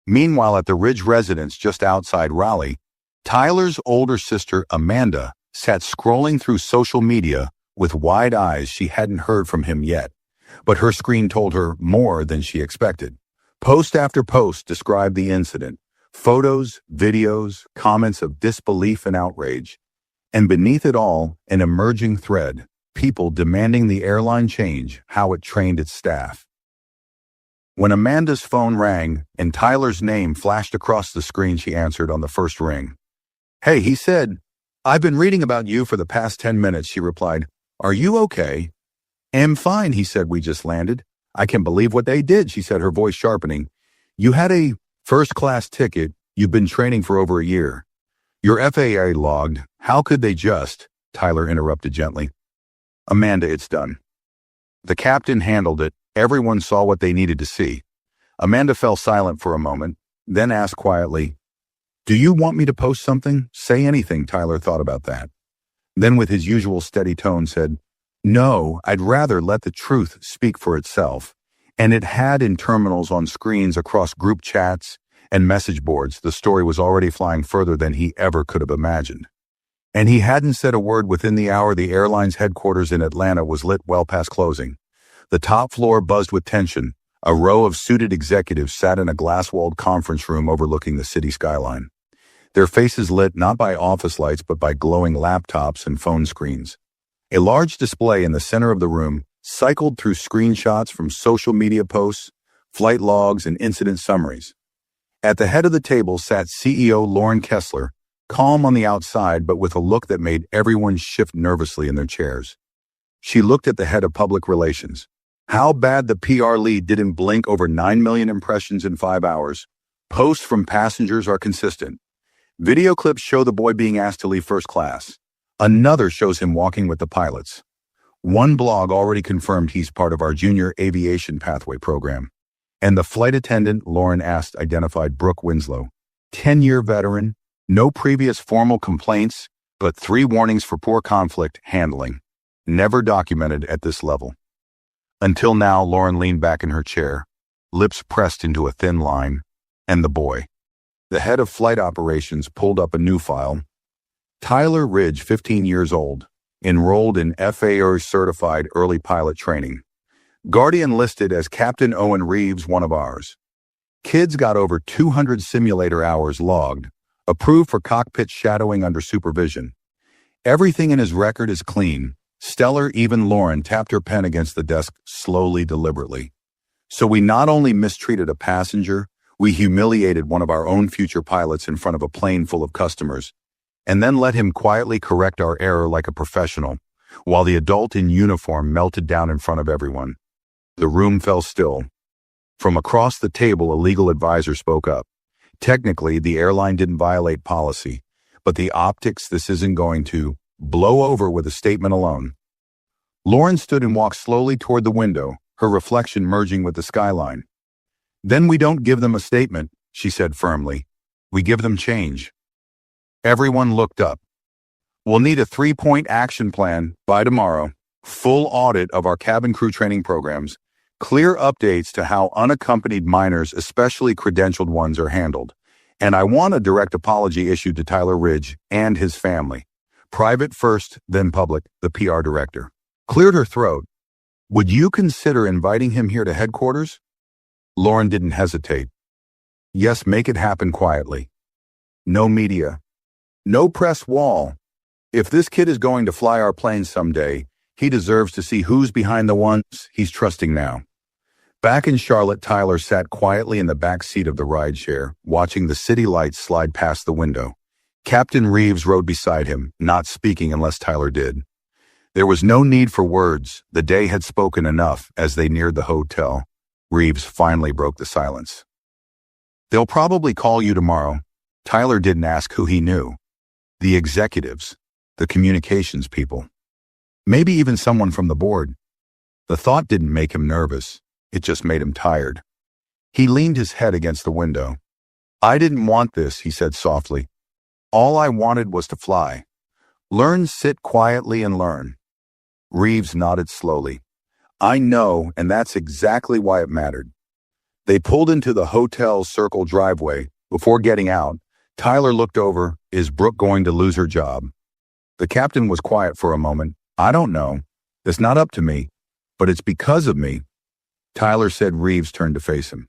Meanwhile, at the Ridge residence just outside Raleigh, Tyler's older sister, Amanda, sat scrolling through social media with wide eyes. She hadn't heard from him yet, but her screen told her more than she expected. Post after post described the incident. Photos, videos, comments of disbelief and outrage. And beneath it all, an emerging thread, people demanding the airline change how it trained its staff. When Amanda's phone rang and Tyler's name flashed across the screen, she answered on the first ring. "Hey," he said. "I've been reading about you for the past 10 minutes, she replied. "Are you okay?" "Am fine," he said. "We just landed." "I can't believe what they did," she said, her voice sharpening. "You had a first-class ticket. You've been training for over a year. Your FAA logged. How could they just?" Tyler interrupted gently. Amanda, it's done. The captain handled it. Everyone saw what they needed to see. Amanda fell silent for a moment, then asked quietly, "Do you want me to post something? Say anything." Tyler thought about that. Then with his usual steady tone said, "No, I'd rather let the truth speak for itself." And it had in terminals on screens across group chats and message boards. The story was already flying further than he ever could have imagined. And he hadn't said a word within the hour. The airline's headquarters in Atlanta was lit well past closing. The top floor buzzed with tension. A row of suited executives sat in a glass-walled conference room overlooking the city skyline. Their faces lit not by office lights but by glowing laptops and phone screens. A large display in the center of the room cycled through screenshots from social media posts, flight logs, and incident summaries. At the head of the table sat CEO Lauren Kessler, calm on the outside but with a look that made everyone shift nervously in their chairs. She looked at the head of public relations. How bad the PR lead didn't blink. Over 9 million impressions in 5 hours. Posts from passengers are consistent. Video clips show the boy being asked to leave first class. Another shows him walking with the pilots. One blog already confirmed he's part of our junior aviation pathway program. And the flight attendant Lauren asked identified Brooke Winslow, 10-year veteran, no previous formal complaints, but 3 warnings for poor conflict handling. Never documented at this level. Until now, Lauren leaned back in her chair, lips pressed into a thin line, and the boy. The head of flight operations pulled up a new file. Tyler Ridge, 15 years old, enrolled in FAO certified early pilot training. Guardian listed as Captain Owen Reeves, one of ours. Kids got over 200 simulator hours logged, approved for cockpit shadowing under supervision. Everything in his record is clean. Stellar. Even Lauren tapped her pen against the desk slowly, deliberately. So we not only mistreated a passenger, we humiliated one of our own future pilots in front of a plane full of customers, and then let him quietly correct our error like a professional, while the adult in uniform melted down in front of everyone. The room fell still. From across the table, a legal advisor spoke up. Technically, the airline didn't violate policy, but the optics, this isn't going to blow over with a statement alone. Lauren stood and walked slowly toward the window, her reflection merging with the skyline. Then we don't give them a statement, she said firmly. We give them change. Everyone looked up. We'll need a 3-point action plan by tomorrow, full audit of our cabin crew training programs, clear updates to how unaccompanied minors, especially credentialed ones, are handled. And I want a direct apology issued to Tyler Ridge and his family. Private first, then public, the PR director cleared her throat. Would you consider inviting him here to headquarters? Lauren didn't hesitate. Yes, make it happen quietly. No media. No press wall. If this kid is going to fly our plane someday, he deserves to see who's behind the ones he's trusting now. Back in Charlotte, Tyler sat quietly in the back seat of the rideshare, watching the city lights slide past the window. Captain Reeves rode beside him, not speaking unless Tyler did. There was no need for words. The day had spoken enough. As they neared the hotel, Reeves finally broke the silence. They'll probably call you tomorrow. Tyler didn't ask who he knew. The executives, the communications people. Maybe even someone from the board. The thought didn't make him nervous. It just made him tired. He leaned his head against the window. I didn't want this, he said softly. All I wanted was to fly. Learn, sit quietly and learn. Reeves nodded slowly. I know, and that's exactly why it mattered. They pulled into the hotel's circle driveway. Before getting out, Tyler looked over. Is Brooke going to lose her job? The captain was quiet for a moment. I don't know. It's not up to me, but it's because of me. Tyler said. Reeves turned to face him.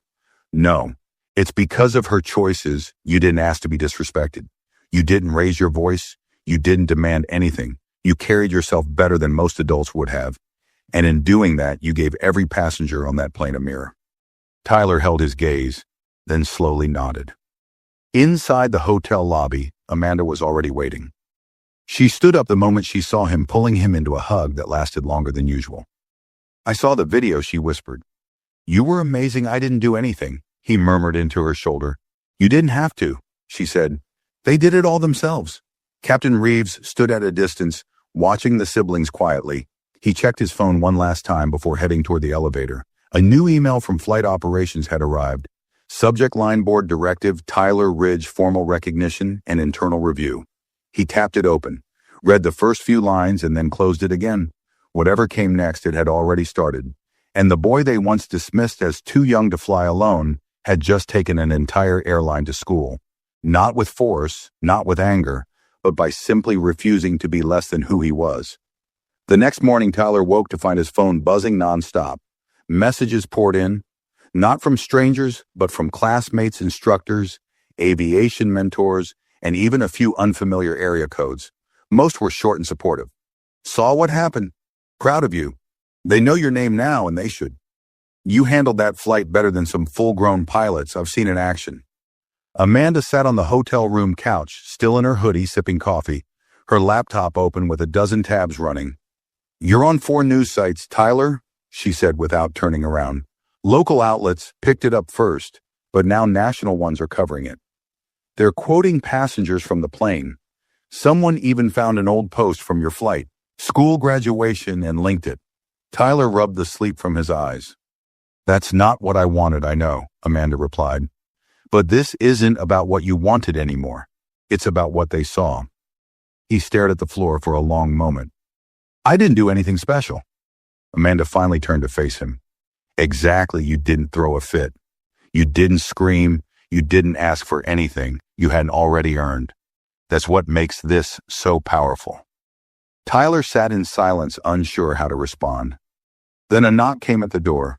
No, it's because of her choices. You didn't ask to be disrespected. You didn't raise your voice. You didn't demand anything. You carried yourself better than most adults would have. And in doing that, you gave every passenger on that plane a mirror. Tyler held his gaze, then slowly nodded. Inside the hotel lobby, Amanda was already waiting. She stood up the moment she saw him, pulling him into a hug that lasted longer than usual. I saw the video, she whispered. You were amazing. I didn't do anything, he murmured into her shoulder. You didn't have to, she said. They did it all themselves. Captain Reeves stood at a distance, watching the siblings quietly. He checked his phone one last time before heading toward the elevator. A new email from flight operations had arrived. Subject line board directive, Tyler Ridge formal recognition and internal review. He tapped it open, read the first few lines, and then closed it again. Whatever came next, it had already started. And the boy they once dismissed as too young to fly alone had just taken an entire airline to school. Not with force, not with anger, but by simply refusing to be less than who he was. The next morning, Tyler woke to find his phone buzzing nonstop. Messages poured in, not from strangers, but from classmates, instructors, aviation mentors, and even a few unfamiliar area codes. Most were short and supportive. Saw what happened. Proud of you. They know your name now, and they should. You handled that flight better than some full-grown pilots I've seen in action. Amanda sat on the hotel room couch, still in her hoodie, sipping coffee, her laptop open with a dozen tabs running. You're on 4 news sites, Tyler, she said without turning around. Local outlets picked it up first, but now national ones are covering it. They're quoting passengers from the plane. Someone even found an old post from your flight, school graduation, and linked it. Tyler rubbed the sleep from his eyes. That's not what I wanted, I know, Amanda replied. But this isn't about what you wanted anymore. It's about what they saw. He stared at the floor for a long moment. I didn't do anything special. Amanda finally turned to face him. Exactly, you didn't throw a fit. You didn't scream. You didn't ask for anything you hadn't already earned. That's what makes this so powerful. Tyler sat in silence, unsure how to respond. Then a knock came at the door.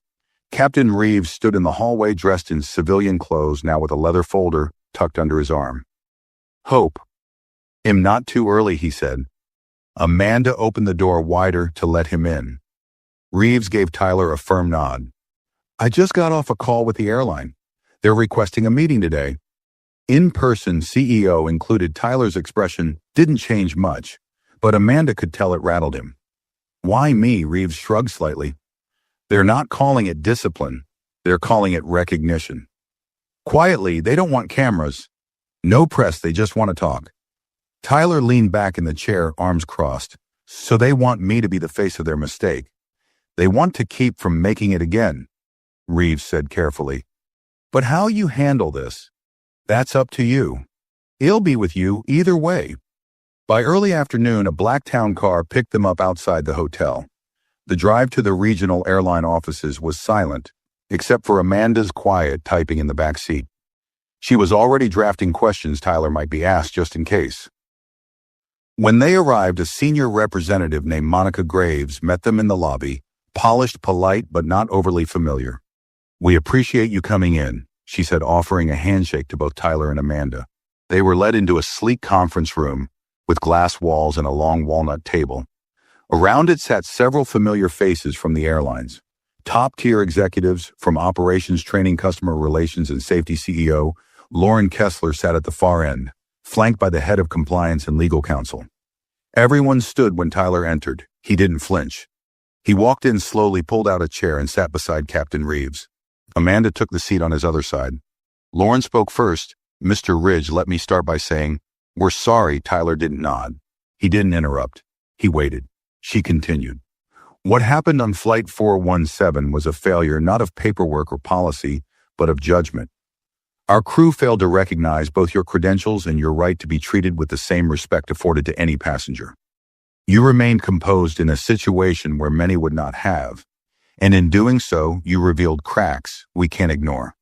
Captain Reeves stood in the hallway dressed in civilian clothes, now with a leather folder tucked under his arm. Hope. Him not too early, he said. Amanda opened the door wider to let him in. Reeves gave Tyler a firm nod. I just got off a call with the airline. They're requesting a meeting today. In-person CEO included. Tyler's expression didn't change much, but Amanda could tell it rattled him. Why me? Reeves shrugged slightly. They're not calling it discipline. They're calling it recognition. Quietly, they don't want cameras. No press, they just want to talk. Tyler leaned back in the chair, arms crossed. So they want me to be the face of their mistake. They want to keep from making it again, Reeves said carefully. But how you handle this, that's up to you. It'll be with you either way. By early afternoon, a black town car picked them up outside the hotel. The drive to the regional airline offices was silent, except for Amanda's quiet typing in the back seat. She was already drafting questions Tyler might be asked just in case. When they arrived, a senior representative named Monica Graves met them in the lobby, polished, polite, but not overly familiar. We appreciate you coming in, she said, offering a handshake to both Tyler and Amanda. They were led into a sleek conference room with glass walls and a long walnut table. Around it sat several familiar faces from the airlines. Top-tier executives from operations, training, customer relations, and safety CEO, Lauren Kessler sat at the far end, flanked by the head of compliance and legal counsel. Everyone stood when Tyler entered. He didn't flinch. He walked in slowly, pulled out a chair, and sat beside Captain Reeves. Amanda took the seat on his other side. Lauren spoke first. Mr. Ridge, let me start by saying, we're sorry. Tyler didn't nod. He didn't interrupt. He waited. She continued. What happened on Flight 417 was a failure not of paperwork or policy, but of judgment. Our crew failed to recognize both your credentials and your right to be treated with the same respect afforded to any passenger. You remained composed in a situation where many would not have, and in doing so, you revealed cracks we can't ignore.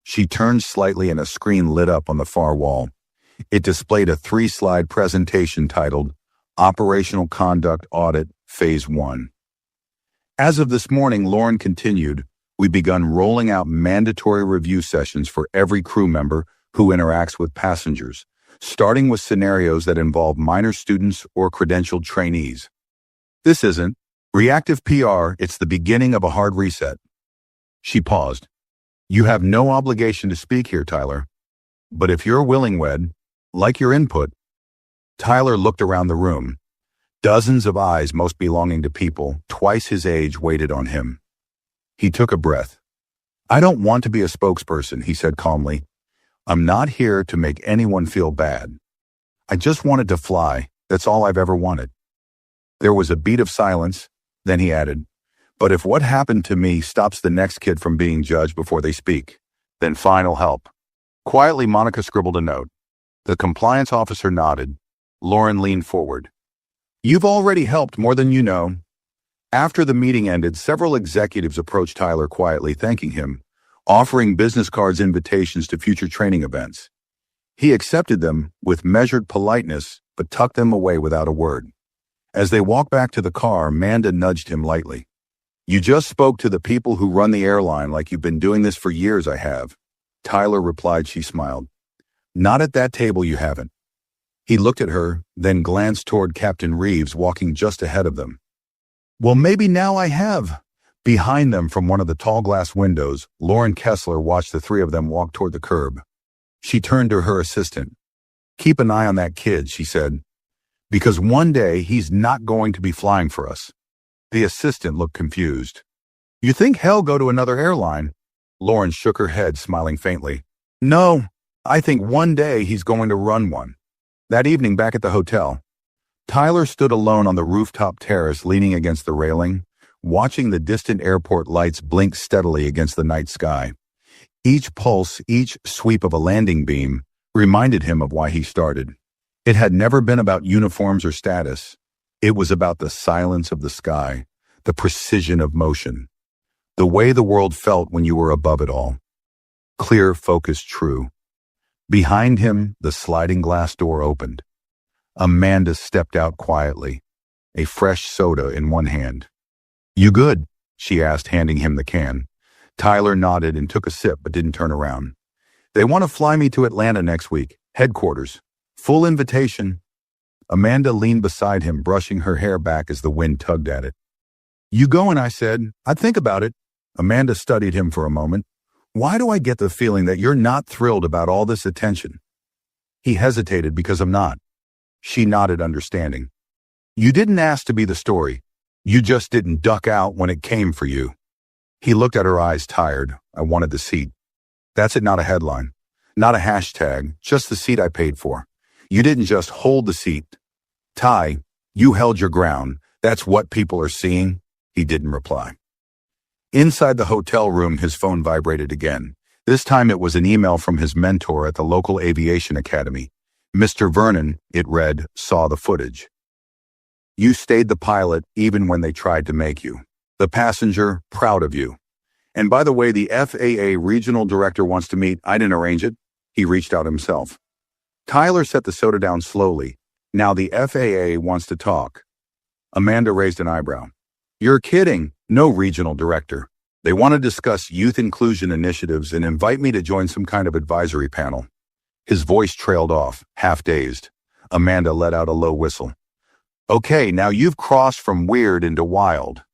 She turned slightly and a screen lit up on the far wall. It displayed a 3-slide presentation titled Operational Conduct Audit Phase 1. As of this morning, Lauren continued, we've begun rolling out mandatory review sessions for every crew member who interacts with passengers, starting with scenarios that involve minor students or credentialed trainees. This isn't reactive PR, it's the beginning of a hard reset. She paused. You have no obligation to speak here, Tyler. But if you're willing, Wed, like your input. Tyler looked around the room. Dozens of eyes, most belonging to people twice his age, waited on him. He took a breath. I don't want to be a spokesperson, he said calmly. I'm not here to make anyone feel bad. I just wanted to fly. That's all I've ever wanted. There was a beat of silence, Then he added, "But if what happened to me stops the next kid from being judged before they speak, then fine will help." Quietly, Monica scribbled a note. The compliance officer nodded. Lauren leaned forward. "You've already helped more than you know." After the meeting ended, several executives approached Tyler quietly, thanking him, offering business cards invitations to future training events. He accepted them with measured politeness, but tucked them away without a word. As they walked back to the car, Amanda nudged him lightly. "You just spoke to the people who run the airline like you've been doing this for years." "I have." Tyler replied. She smiled. "Not at that table, you haven't." He looked at her, then glanced toward Captain Reeves walking just ahead of them. "Well, maybe now I have." Behind them, from one of the tall glass windows, Lauren Kessler watched the three of them walk toward the curb. She turned to her assistant. "Keep an eye on that kid," she said, "because one day he's not going to be flying for us." The assistant looked confused. "You think he'll go to another airline?" Lauren shook her head, smiling faintly. "No, I think one day he's going to run one." That evening, back at the hotel, Tyler stood alone on the rooftop terrace, leaning against the railing, watching the distant airport lights blink steadily against the night sky. Each pulse, each sweep of a landing beam, reminded him of why he started. It had never been about uniforms or status. It was about the silence of the sky, the precision of motion, the way the world felt when you were above it all. Clear, focused, true. Behind him, the sliding glass door opened. Amanda stepped out quietly, a fresh soda in one hand. "You good?" she asked, handing him the can. Tyler nodded and took a sip but didn't turn around. "They want to fly me to Atlanta next week, headquarters. Full invitation." Amanda leaned beside him, brushing her hair back as the wind tugged at it. "You going?" I said. "I'd think about it." Amanda studied him for a moment. "Why do I get the feeling that you're not thrilled about all this attention?" He hesitated. "Because I'm not." She nodded, understanding. "You didn't ask to be the story. You just didn't duck out when it came for you." He looked at her eyes, tired. "I wanted the seat." "That's it, not a headline. Not a hashtag, just the seat I paid for. You didn't just hold the seat. Ty, you held your ground. That's what people are seeing." He didn't reply. Inside the hotel room, his phone vibrated again. This time it was an email from his mentor at the local aviation academy. Mr. Vernon, it read, saw the footage. "You stayed the pilot even when they tried to make you. The passenger, proud of you. And by the way, the FAA regional director wants to meet." "I didn't arrange it." He reached out himself. Tyler set the soda down slowly. "Now the FAA wants to talk." Amanda raised an eyebrow. "You're kidding. No regional director. They want to discuss youth inclusion initiatives and invite me to join some kind of advisory panel." His voice trailed off, half dazed. Amanda let out a low whistle. "Okay, now you've crossed from weird into wild."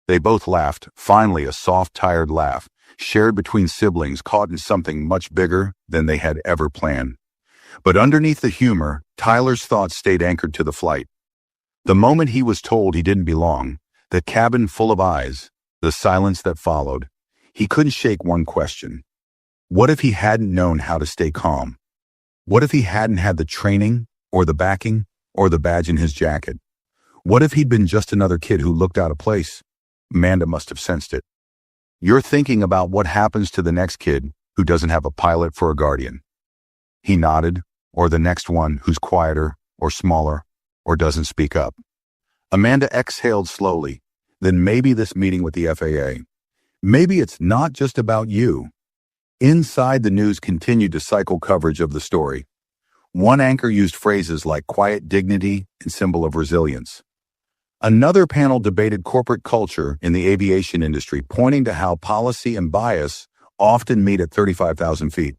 They both laughed, finally a soft, tired laugh, shared between siblings caught in something much bigger than they had ever planned. But underneath the humor, Tyler's thoughts stayed anchored to the flight. The moment he was told he didn't belong, the cabin full of eyes, the silence that followed, he couldn't shake one question. What if he hadn't known how to stay calm? What if he hadn't had the training, or the backing, or the badge in his jacket? What if he'd been just another kid who looked out of place? Amanda must have sensed it. "You're thinking about what happens to the next kid who doesn't have a pilot for a guardian." He nodded. "Or the next one who's quieter, or smaller, or doesn't speak up." Amanda exhaled slowly. "Then maybe this meeting with the FAA, maybe it's not just about you." Inside, the news continued to cycle coverage of the story. One anchor used phrases like quiet dignity and symbol of resilience. Another panel debated corporate culture in the aviation industry, pointing to how policy and bias often meet at 35,000 feet.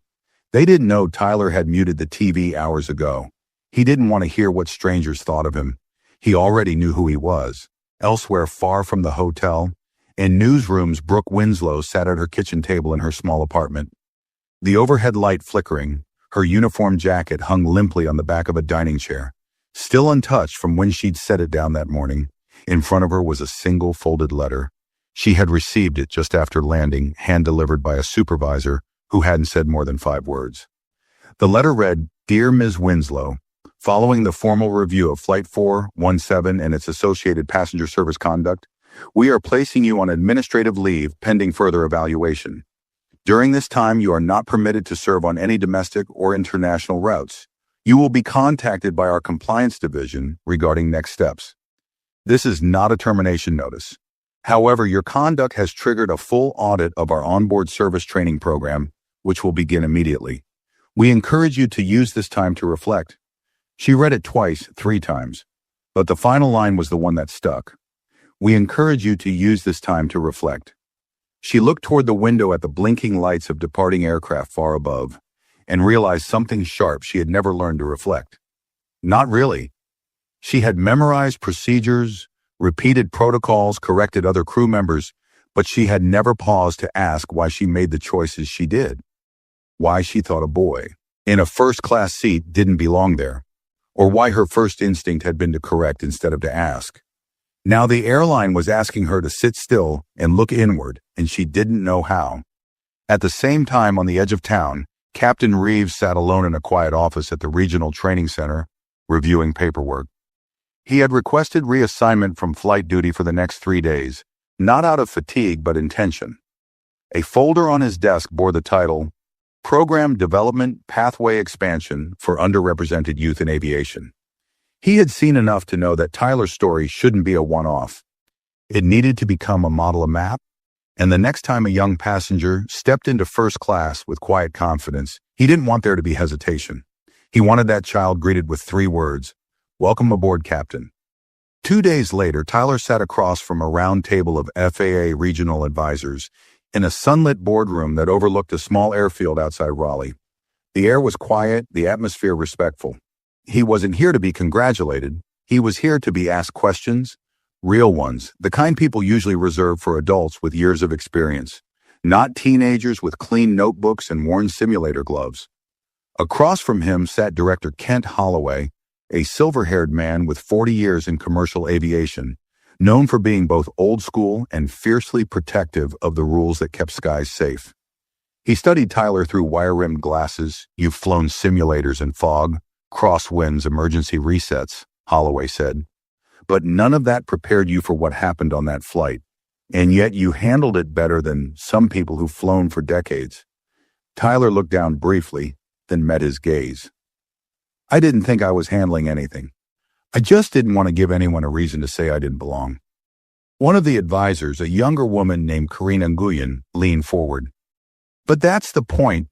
They didn't know Tyler had muted the TV hours ago. He didn't want to hear what strangers thought of him. He already knew who he was. Elsewhere, far from the hotel, in newsrooms, Brooke Winslow sat at her kitchen table in her small apartment. The overhead light flickering, her uniform jacket hung limply on the back of a dining chair. Still untouched from when she'd set it down that morning, in front of her was a single folded letter. She had received it just after landing, hand-delivered by a supervisor who hadn't said more than 5 words. The letter read, "Dear Ms. Winslow, following the formal review of Flight 417 and its associated passenger service conduct, We are placing you on administrative leave pending further evaluation. During this time, you are not permitted to serve on any domestic or international routes. You will be contacted by our compliance division regarding next steps. This is not a termination notice. However, your conduct has triggered a full audit of our onboard service training program, which will begin immediately. We encourage you to use this time to reflect. She read it twice, 3 times, but the final line was the one that stuck. We encourage you to use this time to reflect. She looked toward the window at the blinking lights of departing aircraft far above and realized something sharp she had never learned to reflect. Not really. She had memorized procedures, repeated protocols, corrected other crew members, but she had never paused to ask why she made the choices she did. Why she thought a boy in a first-class seat didn't belong there, or why her first instinct had been to correct instead of to ask. Now the airline was asking her to sit still and look inward, and she didn't know how. At the same time, on the edge of town, Captain Reeves sat alone in a quiet office at the Regional Training Center, reviewing paperwork. He had requested reassignment from flight duty for the next 3 days, not out of fatigue but intention. A folder on his desk bore the title, Program Development Pathway Expansion for Underrepresented Youth in Aviation. He had seen enough to know that Tyler's story shouldn't be a one-off. It needed to become a model, a map, and the next time a young passenger stepped into first class with quiet confidence, he didn't want there to be hesitation. He wanted that child greeted with 3 words, "Welcome aboard, Captain." 2 days later, Tyler sat across from a round table of FAA regional advisors in a sunlit boardroom that overlooked a small airfield outside Raleigh. The air was quiet, the atmosphere respectful. He wasn't here to be congratulated. He was here to be asked questions, real ones, the kind people usually reserve for adults with years of experience, not teenagers with clean notebooks and worn simulator gloves. Across from him sat Director Kent Holloway, a silver-haired man with 40 years in commercial aviation, known for being both old school and fiercely protective of the rules that kept skies safe. He studied Tyler through wire-rimmed glasses. "You've flown simulators in fog, crosswinds, emergency resets," Holloway said. "But none of that prepared you for what happened on that flight. And yet you handled it better than some people who've flown for decades." Tyler looked down briefly, then met his gaze. "I didn't think I was handling anything. I just didn't want to give anyone a reason to say I didn't belong." One of the advisors, a younger woman named Karina Nguyen, leaned forward. "But that's the point.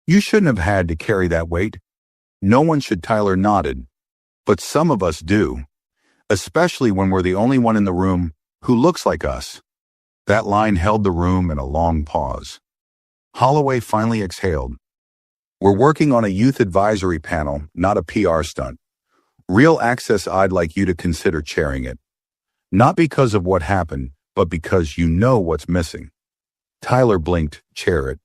You shouldn't have had to carry that weight." "No one should," Tyler nodded. "But some of us do, especially when we're the only one in the room who looks like us." That line held the room in a long pause. Holloway finally exhaled. "We're working on a youth advisory panel, not a PR stunt. Real access. I'd like you to consider chairing it. Not because of what happened, but because you know what's missing." Tyler blinked. "Chair it."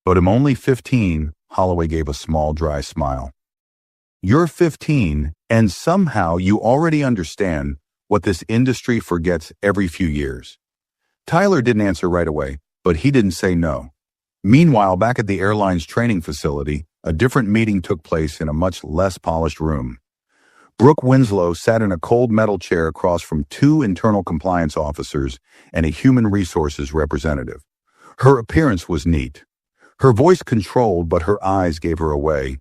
"But I'm only 15, Holloway gave a small, dry smile. "You're 15, and somehow you already understand what this industry forgets every few years." Tyler didn't answer right away, but he didn't say no. Meanwhile, back at the airline's training facility, a different meeting took place in a much less polished room. Brooke Winslow sat in a cold metal chair across from 2 internal compliance officers and a human resources representative. Her appearance was neat. Her voice controlled, but her eyes gave her away,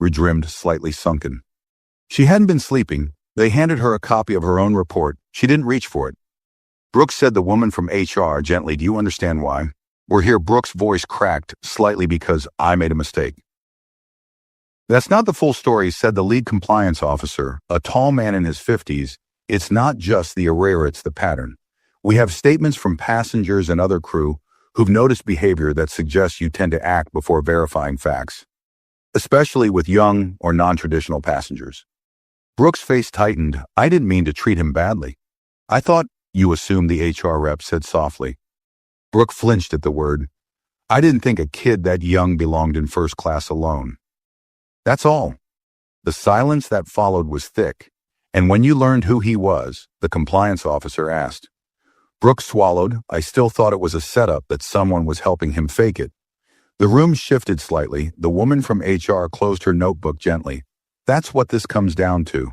redrimmed, slightly sunken. She hadn't been sleeping. They handed her a copy of her own report. She didn't reach for it. "Brooke," said the woman from HR gently, "do you understand why we're here?" Brooke's voice cracked slightly. "Because I made a mistake." "That's not the full story," said the lead compliance officer, a tall man in his 50s. "It's not just the error, it's the pattern. We have statements from passengers and other crew who've noticed behavior that suggests you tend to act before verifying facts, especially with young or non-traditional passengers." Brooke's face tightened. "I didn't mean to treat him badly." "I thought you assumed," the HR rep said softly. Brooke flinched at the word. "I didn't think a kid that young belonged in first class alone. That's all." The silence that followed was thick, and when you learned who he was, the compliance officer asked. Brooke swallowed. "I still thought it was a setup, that someone was helping him fake it." The room shifted slightly. The woman from HR closed her notebook gently. "That's what this comes down to.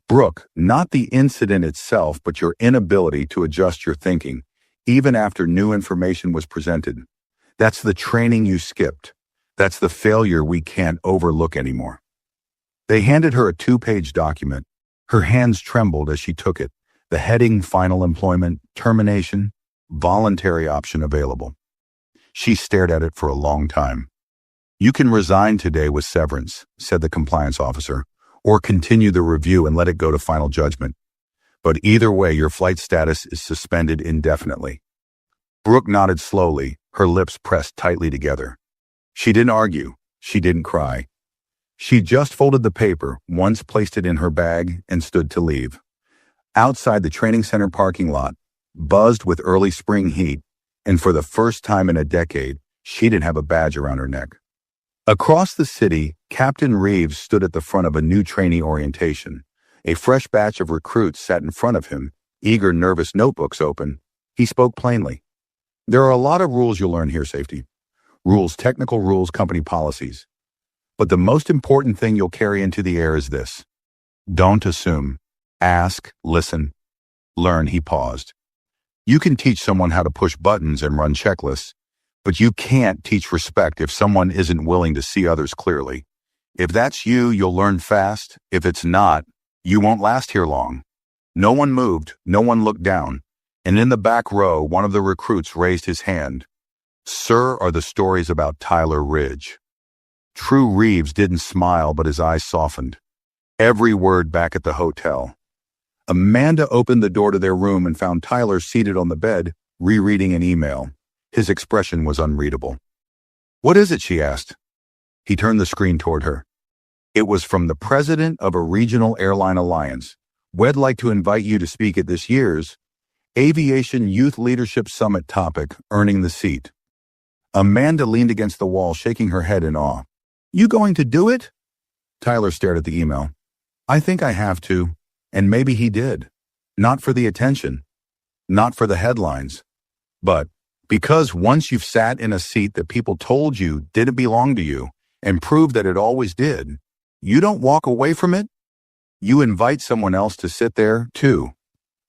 Brooke, not the incident itself, but your inability to adjust your thinking, even after new information was presented. That's the training you skipped. That's the failure we can't overlook anymore. They handed her a 2-page document. Her hands trembled as she took it. The heading, final employment, termination, voluntary option available. She stared at it for a long time. You can resign today with severance, said the compliance officer, or continue the review and let it go to final judgment. But either way, your flight status is suspended indefinitely. Brooke nodded slowly, her lips pressed tightly together. She didn't argue. She didn't cry. She just folded the paper, once placed it in her bag, and stood to leave. Outside the training center parking lot, buzzed with early spring heat, and for the first time in a decade, she didn't have a badge around her neck. Across the city, Captain Reeves stood at the front of a new trainee orientation. A fresh batch of recruits sat in front of him, eager, nervous notebooks open. He spoke plainly. There are a lot of rules you'll learn here, safety. Rules, technical rules, company policies. But the most important thing you'll carry into the air is this. Don't assume. Ask, listen, learn. He paused. You can teach someone how to push buttons and run checklists, but you can't teach respect if someone isn't willing to see others clearly. If that's you, you'll learn fast. If it's not, you won't last here long. No one moved, no one looked down, and in the back row, one of the recruits raised his hand. Sir, are the stories about Tyler Ridge. True Reeves didn't smile, but his eyes softened. Every word back at the hotel. Amanda opened the door to their room and found Tyler seated on the bed, rereading an email. His expression was unreadable. What is it? She asked. He turned the screen toward her. It was from the president of a regional airline alliance. We'd like to invite you to speak at this year's Aviation Youth Leadership Summit topic, Earning the Seat. Amanda leaned against the wall, shaking her head in awe. You going to do it? Tyler stared at the email. I think I have to. And maybe he did. Not for the attention. Not for the headlines. But because once you've sat in a seat that people told you didn't belong to you and proved that it always did, you don't walk away from it. You invite someone else to sit there, too.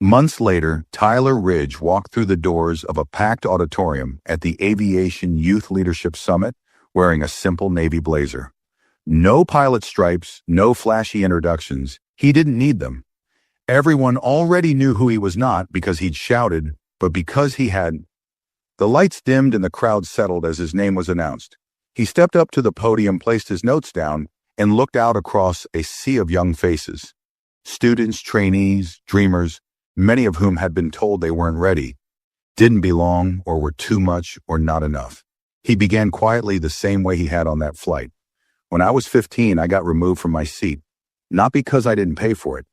Months later, Tyler Ridge walked through the doors of a packed auditorium at the Aviation Youth Leadership Summit wearing a simple navy blazer. No pilot stripes, no flashy introductions. He didn't need them. Everyone already knew who he was not because he'd shouted, but because he had. The lights dimmed and the crowd settled as his name was announced. He stepped up to the podium, placed his notes down, and looked out across a sea of young faces. Students, trainees, dreamers, many of whom had been told they weren't ready, didn't belong, or were too much or not enough. He began quietly the same way he had on that flight. When I was 15, I got removed from my seat, not because I didn't pay for it,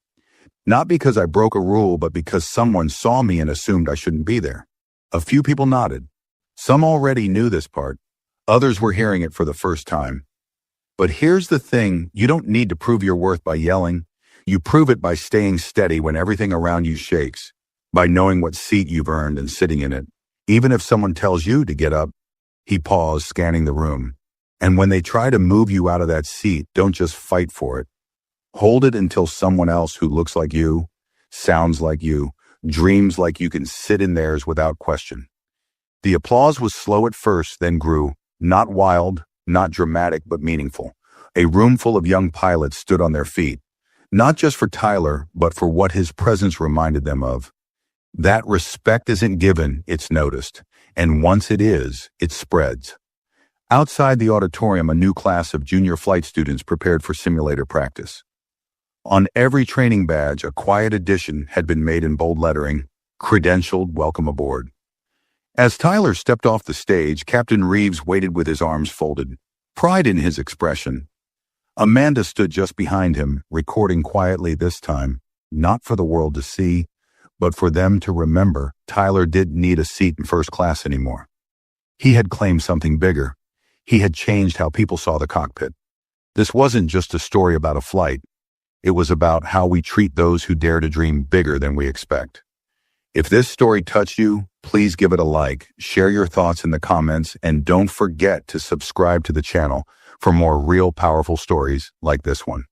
not because I broke a rule, but because someone saw me and assumed I shouldn't be there. A few people nodded. Some already knew this part. Others were hearing it for the first time. But here's the thing, you don't need to prove your worth by yelling. You prove it by staying steady when everything around you shakes, by knowing what seat you've earned and sitting in it. Even if someone tells you to get up. He paused, scanning the room. And when they try to move you out of that seat, don't just fight for it. Hold it until someone else who looks like you, sounds like you, dreams like you can sit in theirs without question. The applause was slow at first, then grew, not wild, not dramatic, but meaningful. A room full of young pilots stood on their feet, not just for Tyler, but for what his presence reminded them of. That respect isn't given, it's noticed. And once it is, it spreads. Outside the auditorium, a new class of junior flight students prepared for simulator practice. On every training badge, a quiet addition had been made in bold lettering, credentialed, welcome aboard. As Tyler stepped off the stage, Captain Reeves waited with his arms folded, pride in his expression. Amanda stood just behind him, recording quietly this time, not for the world to see, but for them to remember Tyler didn't need a seat in first class anymore. He had claimed something bigger. He had changed how people saw the cockpit. This wasn't just a story about a flight. It was about how we treat those who dare to dream bigger than we expect. If this story touched you, please give it a like, share your thoughts in the comments, and don't forget to subscribe to the channel for more real powerful stories like this one.